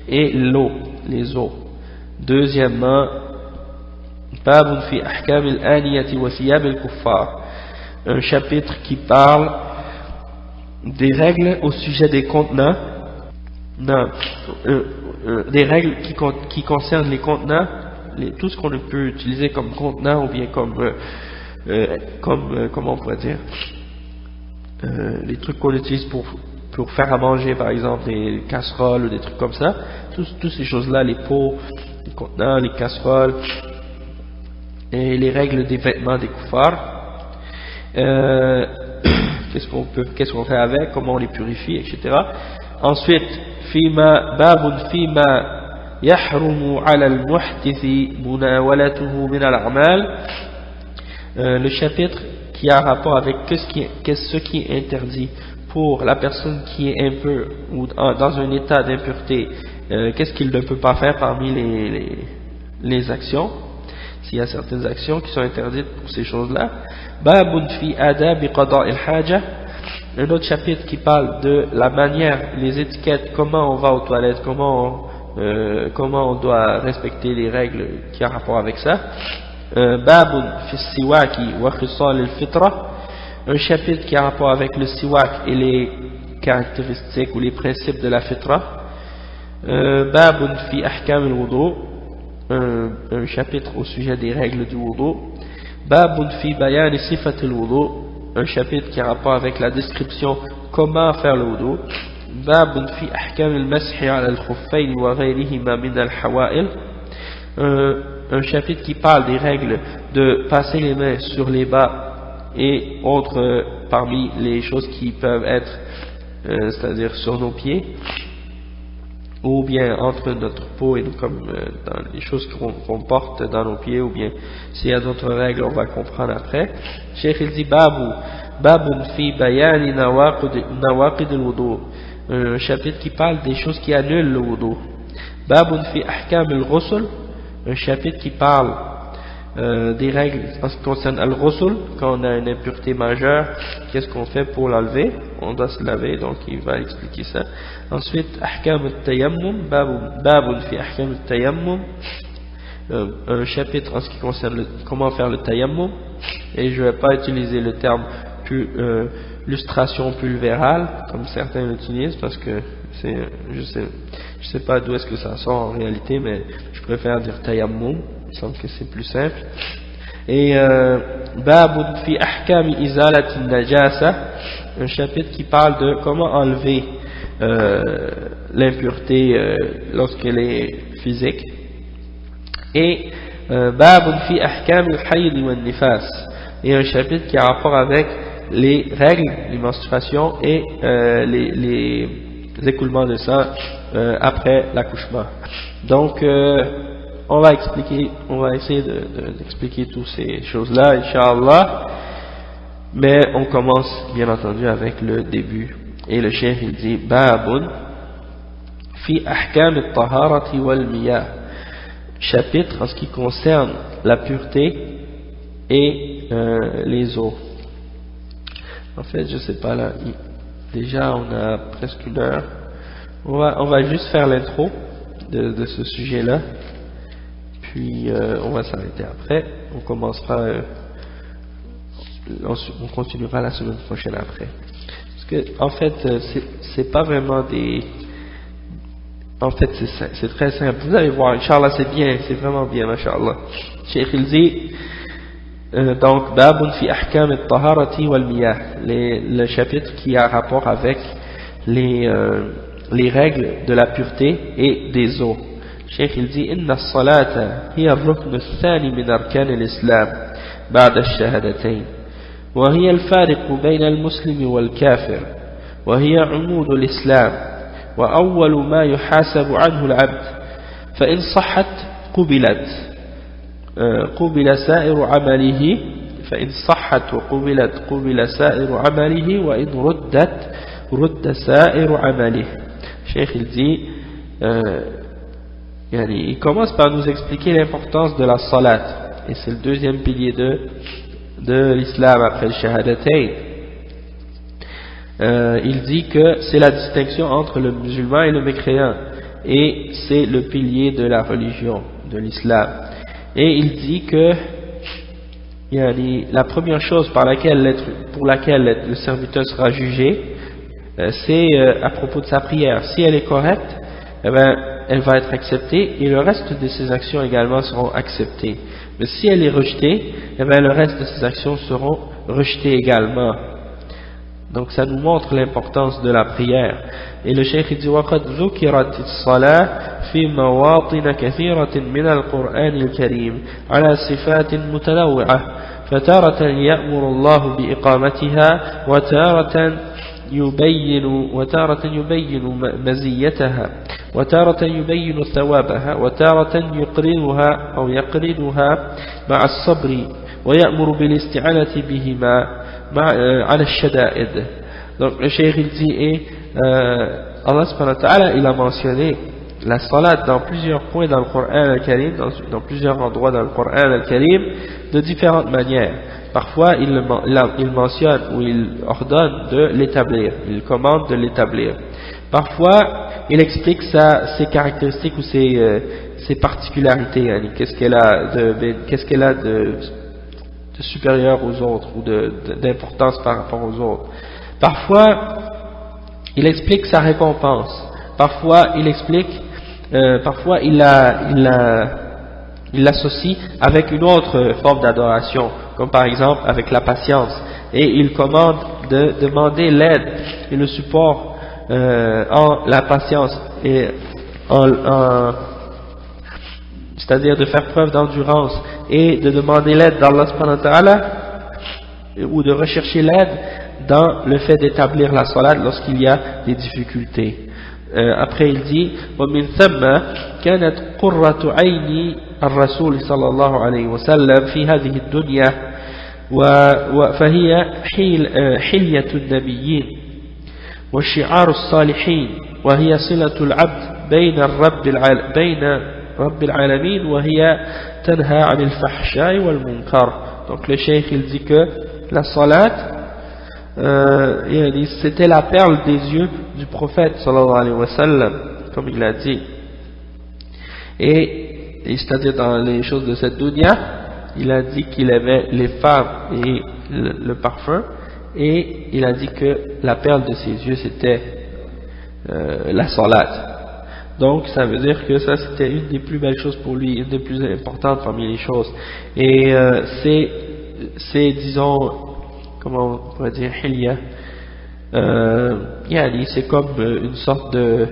et l'eau, les eaux. Deuxièmement, Babun fi ahkam al-Aniyati wa thiyab al-Kuffar. Un chapitre qui parle des règles au sujet des contenants, des règles qui concernent les contenants, tout ce qu'on peut utiliser comme contenant ou bien comment on pourrait dire, les trucs qu'on utilise pour faire à manger, par exemple des casseroles ou des trucs comme ça, toutes ces choses-là, les pots, les contenants, les casseroles, et les règles des vêtements des kuffars. Qu'est-ce qu'on fait avec, comment on les purifie, etc. Ensuite, babun fima yahrumu ala al-muhtithi munawalatuhu min al-a'mal. Le chapitre qui a rapport avec ce qui est interdit pour la personne qui est impure ou dans un état d'impureté, qu'est-ce qu'il ne peut pas faire parmi les actions, s'il y a certaines actions qui sont interdites pour ces choses-là. Babun fi adabi qada'i al-haja. Un autre chapitre qui parle de la manière, les étiquettes, comment on va aux toilettes, comment on doit respecter les règles qui ont rapport avec ça. Babun fi siwaki wa khisal al-fitra. Un chapitre qui a rapport avec le siwak et les caractéristiques ou les principes de la fitra. Babun fi ahkam al-wudu. Un chapitre au sujet des règles du wudu. Babun fi bayan sifat al-wudu. Un chapitre qui a rapport avec la description comment faire le wudu. Babun fi ahkam al-mashi ala al-khuffayn wa ghayrihima min al-hawa'il. Un chapitre qui parle des règles de passer les mains sur les bas et autres parmi les choses qui peuvent être, c'est-à-dire sur nos pieds, ou bien entre notre peau et comme dans les choses qu'on porte dans nos pieds, ou bien s'il y a d'autres règles, on va comprendre après. Cheikh il dit babun fi bayani nawaqid al-wudu. Un chapitre qui parle des choses qui annulent le wudu. Babun fi ahkam al-ghusl. Un chapitre qui parle des règles en ce qui concerne al-ghusl. Quand on a une impureté majeure, qu'est-ce qu'on fait pour l'enlever? On doit se laver, donc il va expliquer ça. Ensuite, ahkam al-tayammum. Babun fi ahkam al-tayammum. Un chapitre en ce qui concerne comment faire le tayammum. Et je ne vais pas utiliser le terme lustration pulvérale comme certains l'utilisent, parce que je sais pas d'où est-ce que ça sort en réalité, mais je préfère dire tayammum, il me semble que c'est plus simple. Et babun fi ahkam izalat najasa, un chapitre qui parle de comment enlever l'impureté lorsqu'elle est physique. Et babun fi ahkam al-hayd wa nifas, et un chapitre qui a rapport avec les règles, les menstruations et les écoulements de sang après l'accouchement. Donc on va essayer d'expliquer toutes ces choses-là, Inch'Allah, mais on commence bien entendu avec le début. Et le cheikh il dit babun fi ahkam al-taharati wal miyah, chapitre en ce qui concerne la pureté et les eaux. En fait, je sais pas là. Déjà, on a presque une heure. On va juste faire l'intro de ce sujet-là. Puis, on va s'arrêter après. On commencera, on continuera la semaine prochaine après. Parce que, en fait, c'est pas vraiment des. En fait, c'est très simple. Vous allez voir, Inch'Allah, c'est bien, c'est vraiment bien, Masha'Allah. Cheikh il dit. Donc, Babun fi ahkam al-taharati wal-miyah, le chapitre qui a rapport avec les règles de la pureté et des eaux. Cheikh il dit Inna as-salata hiya ar-rukn ath-thani min arkan al-islam ba'da ash-shahadatayn wa hiya al-fariq bayna al-muslim wal-kafir wa hiya 'umud al-islam wa awwal ma yuhasabu 'anhu al-'abd fa in sahhat qubilat قبل سائر عمله فإن صحت وقبلت قبل سائر عمله وإن ردت رد سائر عمله. Cheikh il dit il commence par nous expliquer l'importance de la salat, et c'est le deuxième pilier de l'islam après le shahadatayn. Il dit que c'est la distinction entre le musulman et le mécréant, et c'est le pilier de la religion de l'islam. Et il dit que la première chose pour laquelle le serviteur sera jugé, c'est à propos de sa prière. Si elle est correcte, eh ben, elle va être acceptée, et le reste de ses actions également seront acceptées. Mais si elle est rejetée, eh ben, le reste de ses actions seront rejetées également. Donc ça nous montre l'importance de la prière. Et le cheikh dit وَقَدْ ذُكِرَتِ الصَّلَاةِ في مواطن كثيرة من القرآن الكريم على صفات متنوعة فتارة يأمر الله بإقامتها وتارة يبين مزيتها وتارة يبين ثوابها وتارة يقرنها مع الصبر ويأمر بالاستعانة بهما على الشدائد. Donc le cheikh il dit Allah subhanahu wa ta'ala il a mentionné la salat dans plusieurs points dans le Coran al-Karim, dans plusieurs endroits dans le Coran al-Karim, de différentes manières. Parfois il mentionne ou il ordonne de l'établir, il commande de l'établir. Parfois il explique ses caractéristiques ou ses particularités, qu'est-ce qu'elle a de supérieur aux autres ou d'importance par rapport aux autres. Parfois il explique sa récompense, parfois il l'associe avec une autre forme d'adoration, comme par exemple avec la patience, et il commande de demander l'aide et le support en la patience, et c'est-à-dire de faire preuve d'endurance et de demander l'aide d'Allah subhanahu wa ta'ala, ou de rechercher l'aide dans le fait d'établir la salat lorsqu'il y a des difficultés. Après il dit ومن ثم كانت قرة عين الرسول صلى الله عليه وسلم في هذه الدنيا فهي حلية النبيين وشعار الصالحين وهي صلة العبد بين رب العالمين وهي تنهى عن الفحشاء والمنكر. Donc le cheikh il dit que la salat c'était la perle des yeux du prophète sallallahu alayhi wa sallam, comme il a dit, et c'est-à-dire dans les choses de cette dunya, il a dit qu'il aimait les femmes et le parfum, et il a dit que la perle de ses yeux c'était la salat. Donc ça veut dire que ça c'était une des plus belles choses pour lui, une des plus importantes parmi les choses, et c'est disons, comment on pourrait dire, hilya, c'est comme une sorte de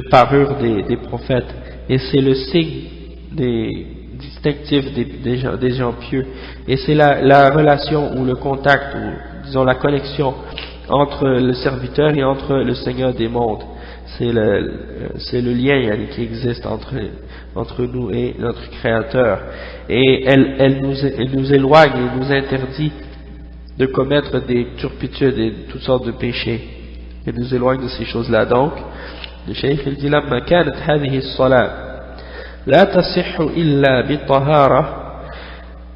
parure des prophètes, et c'est le signe distinctif des gens pieux, et c'est la relation ou le contact, ou disons la connexion entre le serviteur et entre le Seigneur des mondes. C'est le lien qui existe entre nous et notre Créateur, et elle nous éloigne et nous interdit de commettre des turpitudes et toutes sortes de péchés, et nous éloigne de ces choses-là. Donc le cheikh il dit لما كانت هذه الصلاة لا تصح إلا بالطهارة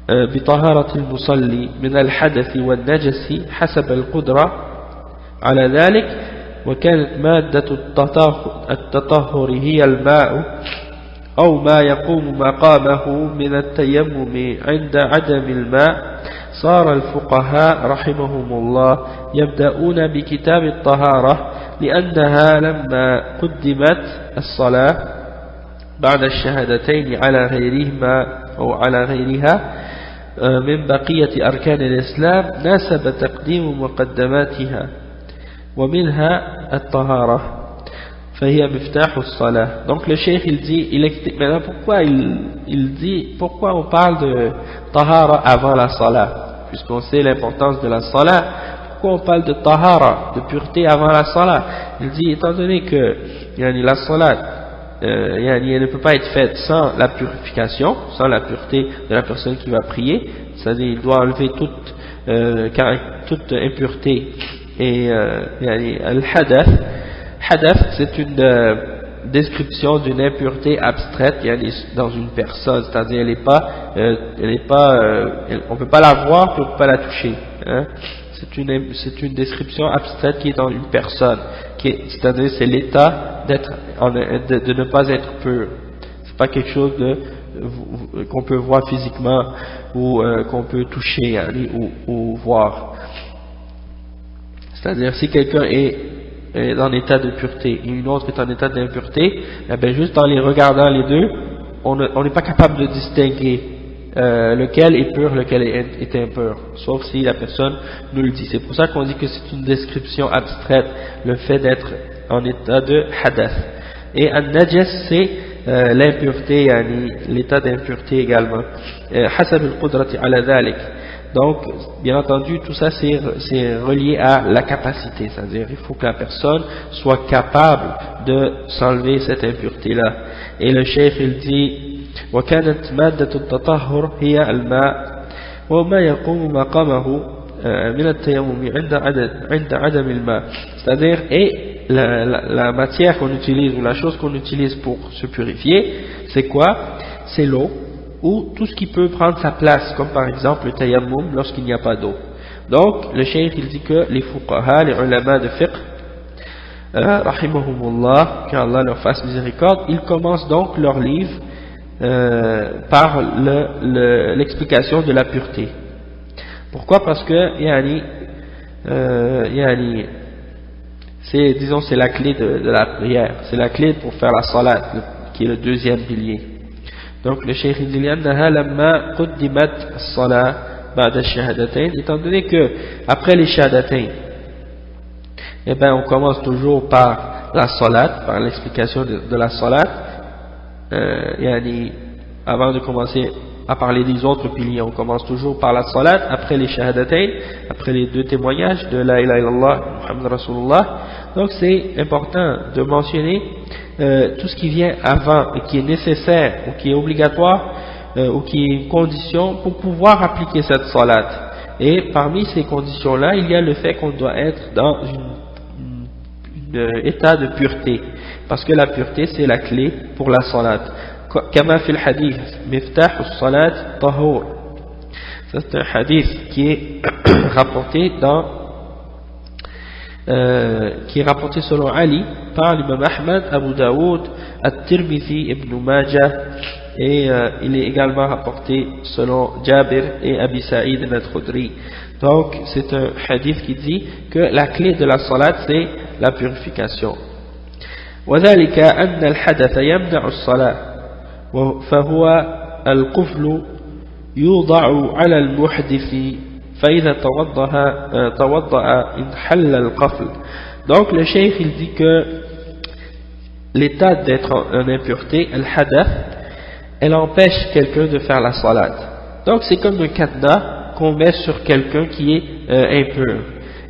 بطهارة المصلي من الحدث والنجس حسب القدرة على ذلك، وكانت مادة التطهر هي الماء أو ما يقوم مقامه من التيمم عند عدم الماء، صار الفقهاء رحمهم الله يبدأون بكتاب الطهارة، لأنها لما قدمت الصلاة بعد الشهادتين على غيرهما أو على غيرها من بقية أركان الإسلام ناسب تقديم مقدماتها، ومنها الطهارة فهي مفتاح الصلاة. Donc le cheikh il dit, il explique maintenant pourquoi il dit pourquoi on parle de tahara avant la salat, puisqu'on sait l'importance de la salat. Pourquoi on parle de tahara, de pureté avant la salat? Il dit étant donné que la salat elle ne peut pas être faite sans la purification, sans la pureté de la personne qui va prier, c'est-à-dire il doit enlever toute impureté. Et al-hadath, c'est une description d'une impureté abstraite dans une personne, c'est-à-dire on ne peut pas la voir, on ne peut pas la toucher, hein. C'est une description abstraite qui est dans une personne, c'est-à-dire c'est l'état de ne pas être pur. C'est pas quelque chose qu'on peut voir physiquement ou qu'on peut toucher ou voir. C'est-à-dire si quelqu'un est en état de pureté et une autre est en état d'impureté, juste en les regardant les deux, on n'est pas capable de distinguer lequel est pur, lequel est impur, sauf si la personne nous le dit. C'est pour ça qu'on dit que c'est une description abstraite, le fait d'être en état de hadath. Et an-najas, c'est l'impureté, l'état d'impureté également. Hasab al-qudrati ala dhalik. Donc, bien entendu, tout ça c'est relié à la capacité, c'est-à-dire il faut que la personne soit capable de s'enlever cette impureté-là. Et le cheikh il dit وكانت مادة التطهر هي الماء وما يقوم مقامه من التيمم عند عدم الماء. C'est-à-dire la matière qu'on utilise ou la chose qu'on utilise pour se purifier, c'est quoi? C'est l'eau ou tout ce qui peut prendre sa place, comme par exemple le tayammum lorsqu'il n'y a pas d'eau. Donc le cheikh il dit que les fuqaha, les ulama de fiqh, rahimahumullah, qu'Allah leur fasse miséricorde, ils commencent donc leur livre par l'explication de la pureté. Pourquoi? Parce que c'est la clé de la prière, c'est la clé pour faire la salat, qui est le deuxième pilier. Donc le cheikh dit لأنها لما قدمت الصلاة بعد الشهادتين, étant donné que après les shahadatain, on commence toujours par la salat, par l'explication de la salat, avant de commencer à parler des autres piliers, on commence toujours par la salat, après les shahadatain, après les deux témoignages de la ilaha illallah Muhammad Rasulullah. Donc c'est important de mentionner tout ce qui vient avant et qui est nécessaire ou qui est obligatoire ou qui est une condition pour pouvoir appliquer cette salat. Et parmi ces conditions là, il y a le fait qu'on doit être dans un état de pureté, parce que la pureté c'est la clé pour la salat. Kama fil hadith miftah as-salat tahur, c'est un hadith qui est rapporté selon Ali par l'imam Ahmad, Abu Daoud, At-Tirmidhi, Ibn Majah, et il est également rapporté selon Jabir et Abi Sa'id al-Khudri. Donc c'est un hadith qui dit que la clé de la salat c'est la purification. وذلك أن الحدث يمنع الصلاة فهو القفل يوضع على المحدث فإذا توضأ انحل القفل. Donc le cheikh il dit que l'état d'être en impureté, al-hadath, elle empêche quelqu'un de faire la salat. Donc c'est comme un cadenas qu'on met sur quelqu'un qui est impur.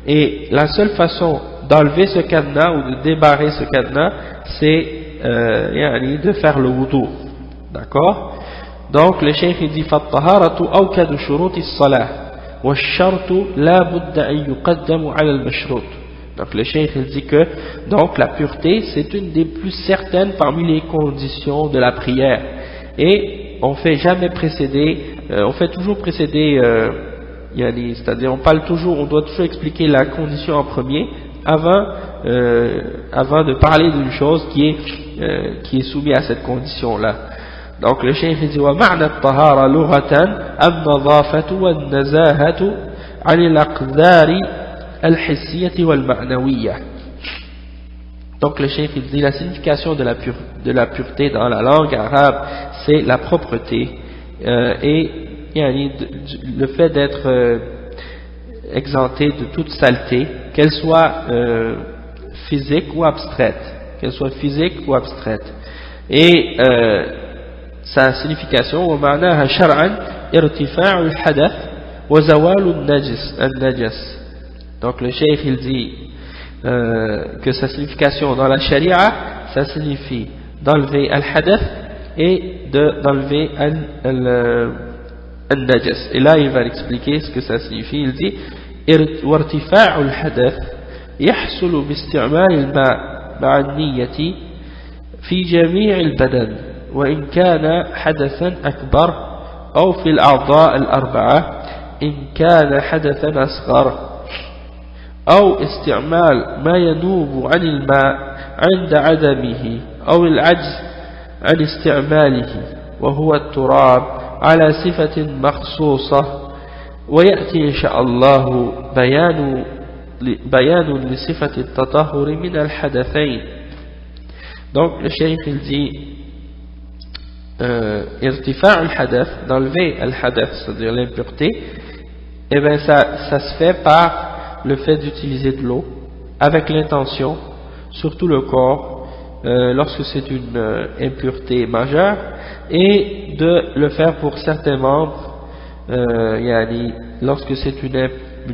Et la seule façon d'enlever ce cadenas ou de débarrer ce cadenas, c'est de faire le wudu. D'accord? Donc le cheikh il dit فَالطَّهَارَةُ أَوْكَدُ شُرُوطِ الصَّلَاةِ وَالشَّرْطُ لَا بُدَّ أَن يُقَدَّمُ عَلَى الْمَشْرُوطِ. Donc le cheikh il dit que donc la pureté c'est une des plus certaines parmi les conditions de la prière et on ne fait jamais précéder on fait toujours précéder, c'est-à-dire on doit toujours expliquer la condition en premier avant de parler d'une chose qui est soumise à cette condition-là. Donc le cheikh dit wa ma'na at-tahara lughatan an-nadhafatu wan-nazahatu 'an al-aqdari al-hissiyyah wal-ma'nawiyyah. Donc le cheikh dit la signification de la pureté dans la langue arabe, c'est la propreté et le fait d'être exempté de toute saleté, qu'elle soit physique ou abstraite, et sa signification wa ma'naha shar'an irtifa'u al-hadath wa zawalu an-najas. Donc le cheikh il dit que sa signification dans la sharia, ça signifie d'enlever al-hadath et d'enlever al-najas. Et là il va expliquer ce que ça signifie. Il dit وارتفاع الحدث يحصل باستعمال الماء مع النية في جميع البدن وإن كان حدثا أكبر أو في الأعضاء الأربعة إن كان حدثا أصغر أو استعمال ما ينوب عن الماء عند عدمه أو العجز عن استعماله وهو التراب على صفة مخصوصة ويأتي إن شاء الله بيان لصفة التطهر من الحدثين. Donc le cheikh il dit irtifa' al-hadath, d'enlever al-hadath, c'est-à-dire l'impureté, et bien ça se fait par le fait d'utiliser de l'eau avec l'intention sur tout le corps lorsque c'est une impureté majeure, et de le faire pour certains membres lorsque c'est une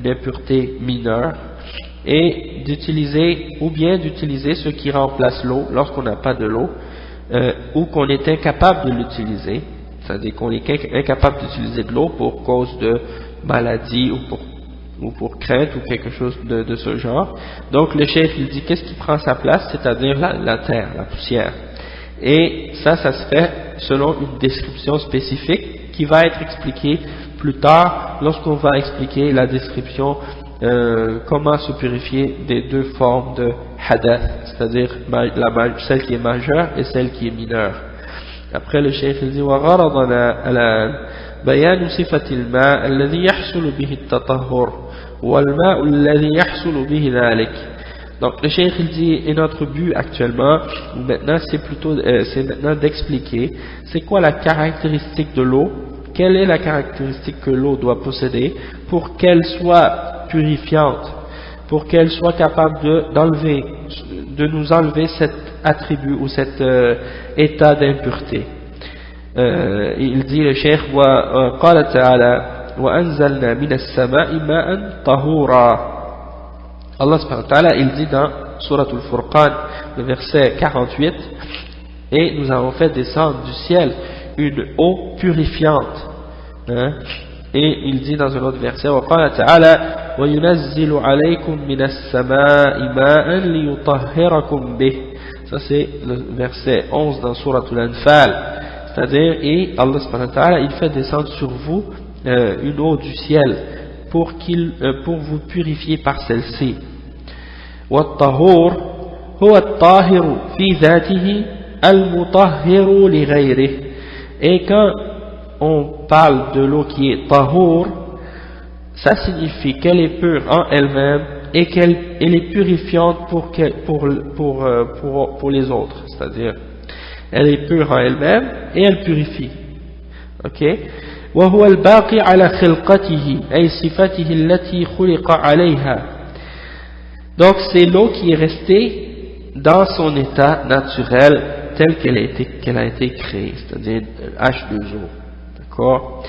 impureté mineure, et d'utiliser ce qui remplace l'eau lorsqu'on n'a pas de l'eau, ou qu'on est incapable de l'utiliser, c'est-à-dire qu'on est incapable d'utiliser de l'eau pour cause de maladie ou pour crainte ou quelque chose de ce genre. Donc le cheikh il dit qu'est-ce qui prend sa place, c'est-à-dire la terre, la poussière, et ça se fait selon une description spécifique qui va être expliquée plus tard lorsqu'on va expliquer la description comment se purifier des deux formes de hadath, c'est-à-dire celle qui est majeure et celle qui est mineure. Après le cheikh il dit وغرضنا الآن بيان صفة الماء الذي يحصل به التطهر والماء الذي يحصل به ذلك. Donc le cheikh il dit, et notre but actuellement, maintenant c'est maintenant d'expliquer c'est quoi la caractéristique de l'eau, quelle est la caractéristique que l'eau doit posséder pour qu'elle soit purifiante, pour qu'elle soit capable de nous enlever cet attribut ou cet état d'impureté. Il dit le cheikh قال تعالى وأنزلنا من السماء ماء طهورا. Allah subhanahu wa ta'ala il dit dans Surah Al-Furqan le verset 48, et nous avons fait descendre du ciel une eau purifiante, et il dit dans un autre verset وقال تعالى وينزل عليكم من السماء ماء ليطهركم به. Ça c'est le verset 11 dans Surah Al-Anfal, c'est-à-dire, et Allah subhanahu wa ta'ala il fait descendre sur vous une eau du ciel pour vous purifier par celle-ci. والطهور هو الطاهر في ذاته المطهر لغيره. Et quand on parle de l'eau qui est tahour, ça signifie qu'elle est pure en elle-même et qu'elle est purifiante pour les autres, c'est-à-dire elle est pure en elle-même et elle purifie. Ok. وهو الباقي على خلقته أي صفته التي خلق عليها. Donc c'est l'eau qui est restée dans son état naturel tel qu'elle a été créée, c'est-à-dire H2O. D'accord.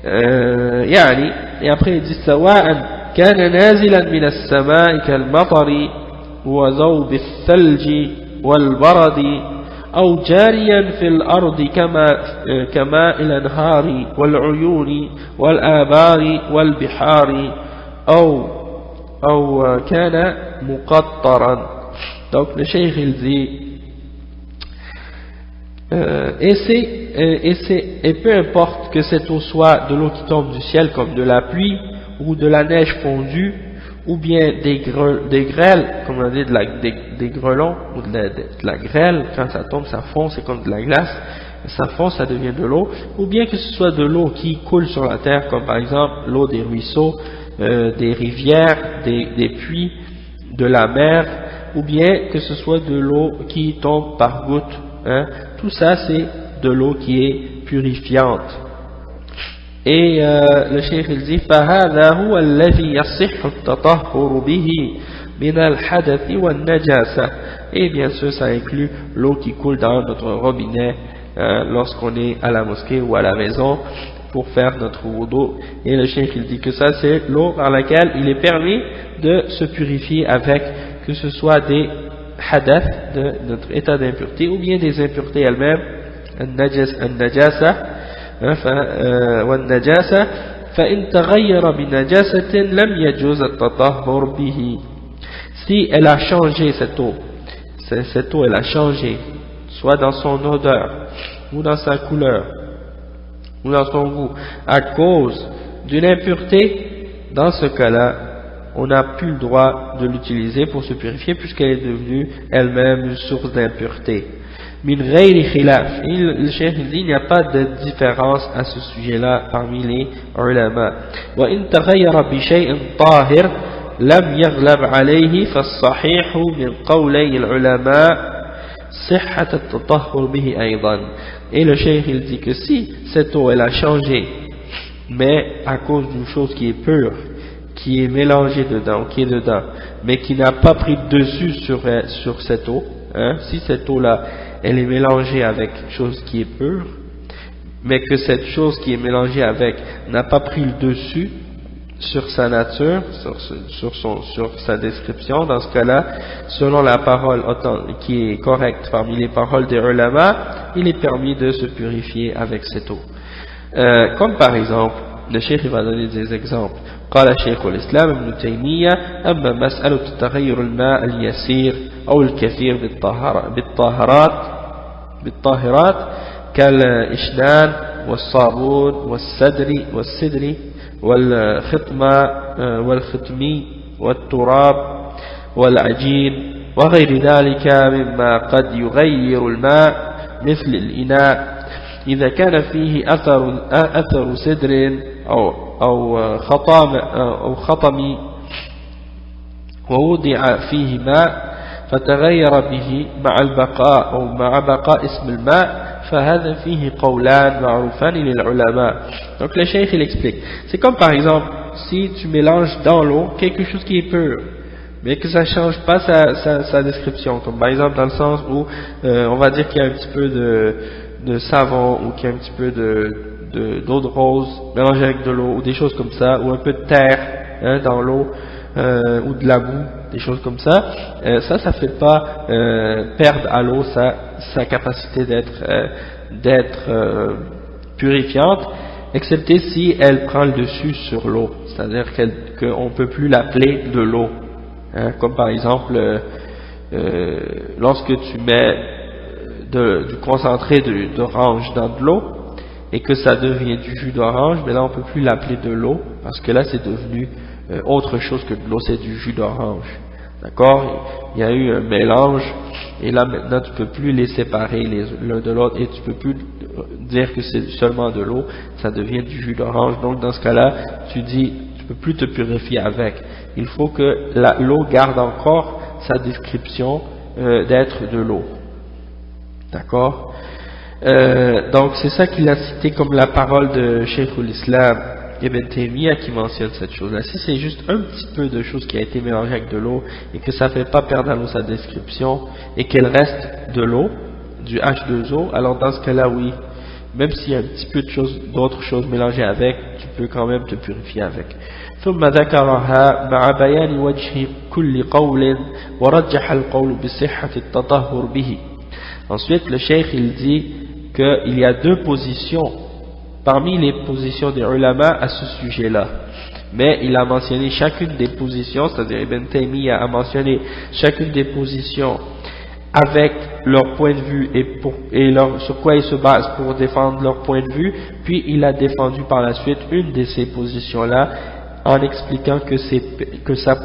et après il dit سواء كان نازلا من السماء كالمطر وذوب الثلج والبرد أو جاريا في الأرض كماء الأنهار والعيون والآبار والبحار أو كان مقطرا. Donc le cheikh il dit et c'est et peu importe que cette eau soit de l'eau qui tombe du ciel comme de la pluie ou de la neige fondue ou bien des grêles, comme on dit des grêlons ou de la grêle, quand ça tombe ça fond, c'est comme de la glace, ça fond, ça devient de l'eau, ou bien que ce soit de l'eau qui coule sur la terre, comme par exemple l'eau des ruisseaux, des rivières, des puits, de la mer, ou bien que ce soit de l'eau qui tombe par gouttes, hein. Tout ça c'est de l'eau qui est purifiante. Et le cheikh il dit فَهَذَا هُوَ الَّذِي يَصِحُّ التَّطَهُّرُ بِهِ مِنَ الْحَدَثِ وَالنَّجَاسَةِ. Et bien sûr ça inclut l'eau qui coule dans notre robinet lorsqu'on est à la mosquée ou à la maison pour faire notre wudu. Et le cheikh il dit que ça c'est l'eau par laquelle il est permis de se purifier avec, que ce soit des hadath, de notre état d'impureté, ou bien des impuretés elles-mêmes, النجاسة والنجاسة فإن تغير بنجاسة لم يجوز التطهر به. Si elle a changé cette eau elle a changé, soit dans son odeur, ou dans sa couleur, ou dans son goût, à cause d'une impureté, dans ce cas-là, on n'a plus le droit de l'utiliser pour se purifier puisqu'elle est devenue elle-même une source d'impureté. Min ghayri khilaf. Le cheikh dit il n'y a pas de différence à ce sujet-là parmi les ulama. Wa in taghayyara bi shay'in tahir lam yaghlab alayhi فالصحيح من قولي العلماء صحة التطهر به أيضا. Et le cheikh il dit que si cette eau elle a changé, mais à cause d'une chose qui est pure, qui est mélangée dedans, qui est dedans, mais qui n'a pas pris dessus sur cette eau, hein, si cette eau-là elle est mélangée avec quelque chose qui est pure, mais que cette chose qui est mélangée avec n'a pas pris le dessus sur sa nature, sur sa description, dans ce cas-là, selon la parole qui est correcte parmi les paroles des ulama, il est permis de se purifier avec cette eau. Comme par exemple, le cheikh va donner des exemples. قال شيخ الإسلام ابن تيمية أما مسألة تغير الماء اليسير أو الكثير بالطاهرات كالإشنان والصابون والسدر والختمي والتراب والعجين وغير ذلك مما قد يغير الماء مثل الإناء إذا كان فيه أثر سدر أو خطم ووضع فيه ماء فتغير به مع البقاء أو مع بقاء اسم الماء فهذا فيه قولان معروفان للعلماء. Donc le cheikh il explique, c'est comme par exemple si tu mélanges dans l'eau quelque chose qui est pur mais que ça change pas sa description, comme par exemple dans le sens où on va dire qu'il y a un petit peu de savon ou qu'il y a un petit peu d'eau de rose mélangée avec de l'eau ou des choses comme ça, ou un peu de terre dans l'eau ou de la boue, des choses comme ça, ça fait pas perdre à l'eau sa capacité d'être purifiante, excepté si elle prend le dessus sur l'eau, c'est-à-dire qu'on ne peut plus l'appeler de l'eau, comme par exemple lorsque tu mets du concentré d'orange dans de l'eau et que ça devient du jus d'orange, mais là on ne peut plus l'appeler de l'eau parce que là c'est devenu autre chose que de l'eau, c'est du jus d'orange. D'accord? Il y a eu un mélange et là maintenant tu peux plus les séparer l'un de l'autre et tu peux plus dire que c'est seulement de l'eau, ça devient du jus d'orange. Donc dans ce cas-là, tu dis tu peux plus te purifier avec. Il faut que l'eau garde encore sa description d'être de l'eau. D'accord? Donc c'est ça qu'il a cité comme la parole de Cheikh l'Islam Ibn Taymiyyah qui mentionne cette chose-là. Si c'est juste un petit peu de chose qui a été mélangée avec de l'eau et que ça ne fait pas perdre à l'eau sa description et qu'elle reste de l'eau, du H2O, alors dans ce cas-là, oui, même s'il y a un petit peu d'autres choses mélangées avec, tu peux quand même te purifier avec. ثم ذكرها مع بيان وجه كل قول ورجح القول بصحة التطهر به. Ensuite, le cheikh il dit qu'il y a deux positions parmi les positions des ulama à ce sujet-là, mais il a mentionné chacune des positions, c'est-à-dire Ibn Taymiyyah a mentionné chacune des positions avec leur point de vue sur quoi ils se basent pour défendre leur point de vue, puis il a défendu par la suite une de ces positions-là en expliquant que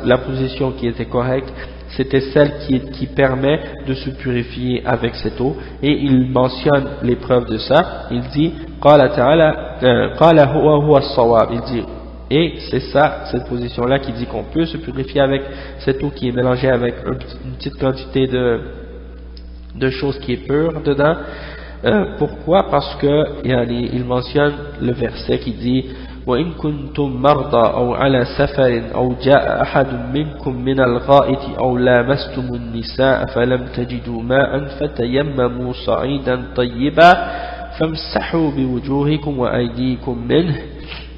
la position qui était correcte, c'était celle qui permet de se purifier avec cette eau, et il mentionne les preuves de ça. Il dit قال هو الصواب, il dit, et c'est ça, cette position-là qui dit qu'on peut se purifier avec cette eau qui est mélangée avec une petite quantité de choses qui est pure dedans. Pourquoi? Parce que il mentionne le verset qui dit وإن كنتم مرضى أو على سفر أو جاء أحد منكم من الغائط أو لامستم النساء فلم تجدوا ماء فتيمموا صعيدا طيبا فامسحوا بوجوهكم وأيديكم منه.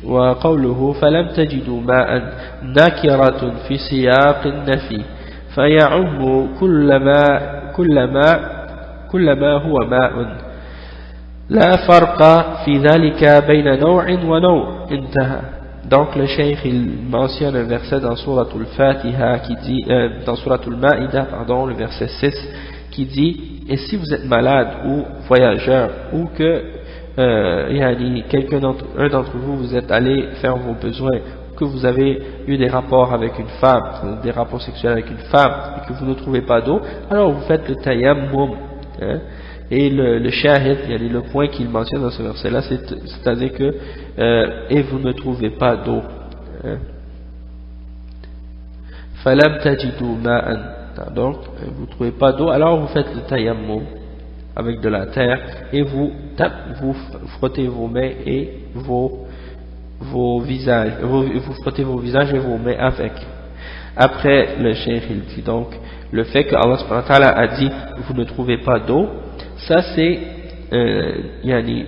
وقوله فلم تجدوا ماء نكرة في سياق النفي فيعم كل ما هو ماء لا فرق في ذلك بين نوع ونوع. انتهى. Donc le cheikh il mentionne un verset dans Surah Al-Fatiha qui dit, dans Surah Al-Ma'idah, pardon, le verset 6, qui dit, et si vous êtes malade ou voyageur, ou que un d'entre vous, vous êtes allé faire vos besoins, que vous avez eu des rapports avec une femme, des rapports sexuels avec une femme, et que vous ne trouvez pas d'eau, alors vous faites le tayammum, hein. Et le shahid, le point qu'il mentionne dans ce verset-là, c'est-à-dire que et vous ne trouvez pas d'eau. Falam tajidu ma'an. Donc, vous ne trouvez pas d'eau, alors vous faites le tayammum avec de la terre et vous frottez vos mains et vos visages, vous frottez vos visages et vos mains avec. Après, le cheikh il dit donc, le fait que Allah subhanahu wa ta'ala a dit vous ne trouvez pas d'eau, ça c'est une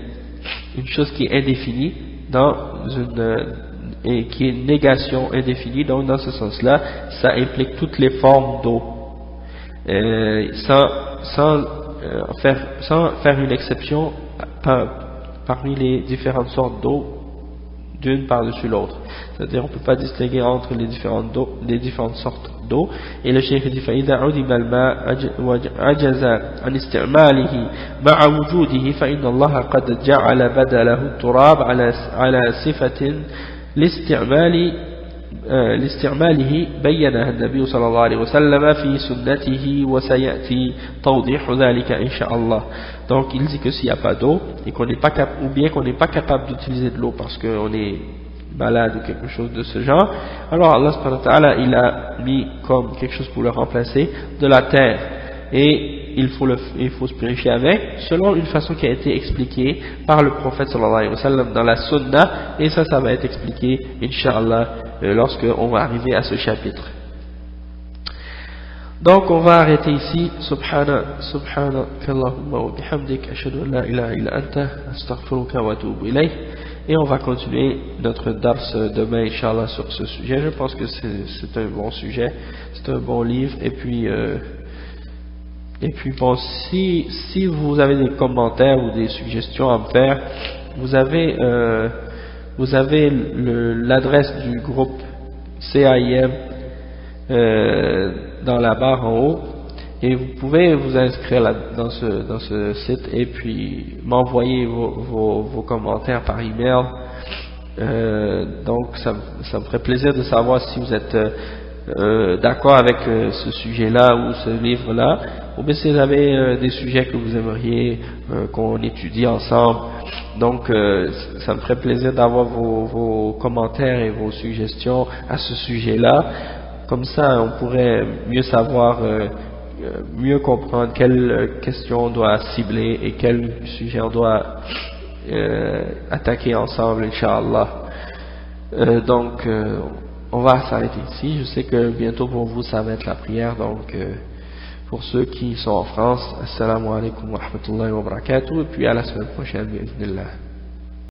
chose qui est indéfinie et qui est une négation indéfinie. Donc dans ce sens-là, ça implique toutes les formes d'eau, sans faire une exception parmi les différentes sortes d'eau, d'une par-dessus l'autre. C'est-à-dire on ne peut pas distinguer entre les différentes sortes d'eau. Et le cheikh dit فإذا عدم الماء وعجز عن استعماله مع وجوده فإن الله قد جعل بدله التراب على صفة لاستعماله بينها النبي صلى الله عليه وسلم في سنته وسيأتي توضيح ذلك إن شاء الله. Donc il dit que s'il n'y a pas d'eau et qu'on n'est pas ou bien qu'on n'est pas capable d'utiliser de l'eau parce qu'on est malade ou quelque chose de ce genre, alors Allah subhanahu wa ta'ala il a mis comme quelque chose pour le remplacer de la terre, et il faut se purifier avec selon une façon qui a été expliquée par le prophète sallallahu alayhi wa sallam dans la sunna, et ça va être expliqué incha'Allah lorsque on va arriver à ce chapitre. Donc on va arrêter ici. Subhanakallahumma wa bihamdik ashhadu an la ilaha illa anta astaghfiruka wa atubu ilayk. Et on va continuer notre dars demain incha'Allah sur ce sujet. Je pense que c'est un bon sujet, c'est un bon livre. Et puis bon, si vous avez des commentaires ou des suggestions à me faire, vous avez l'adresse du groupe CAIM dans la barre en haut, et vous pouvez vous inscrire dans ce site et puis m'envoyer vos commentaires par email. Donc ça me ferait plaisir de savoir si vous êtes d'accord avec ce sujet-là ou ce livre-là, ou bien si vous avez des sujets que vous aimeriez qu'on étudie ensemble. Donc ça me ferait plaisir d'avoir vos commentaires et vos suggestions à ce sujet-là. Comme ça on pourrait mieux savoir, mieux comprendre quelle question on doit cibler et quel sujet on doit attaquer ensemble, Inch'Allah. Donc on va s'arrêter ici. Je sais que bientôt pour vous ça va être la prière, donc pour ceux qui sont en France, assalamu alaikum wa rahmatullahi wa barakatuh, et puis à la semaine prochaine, bi'idhnillah.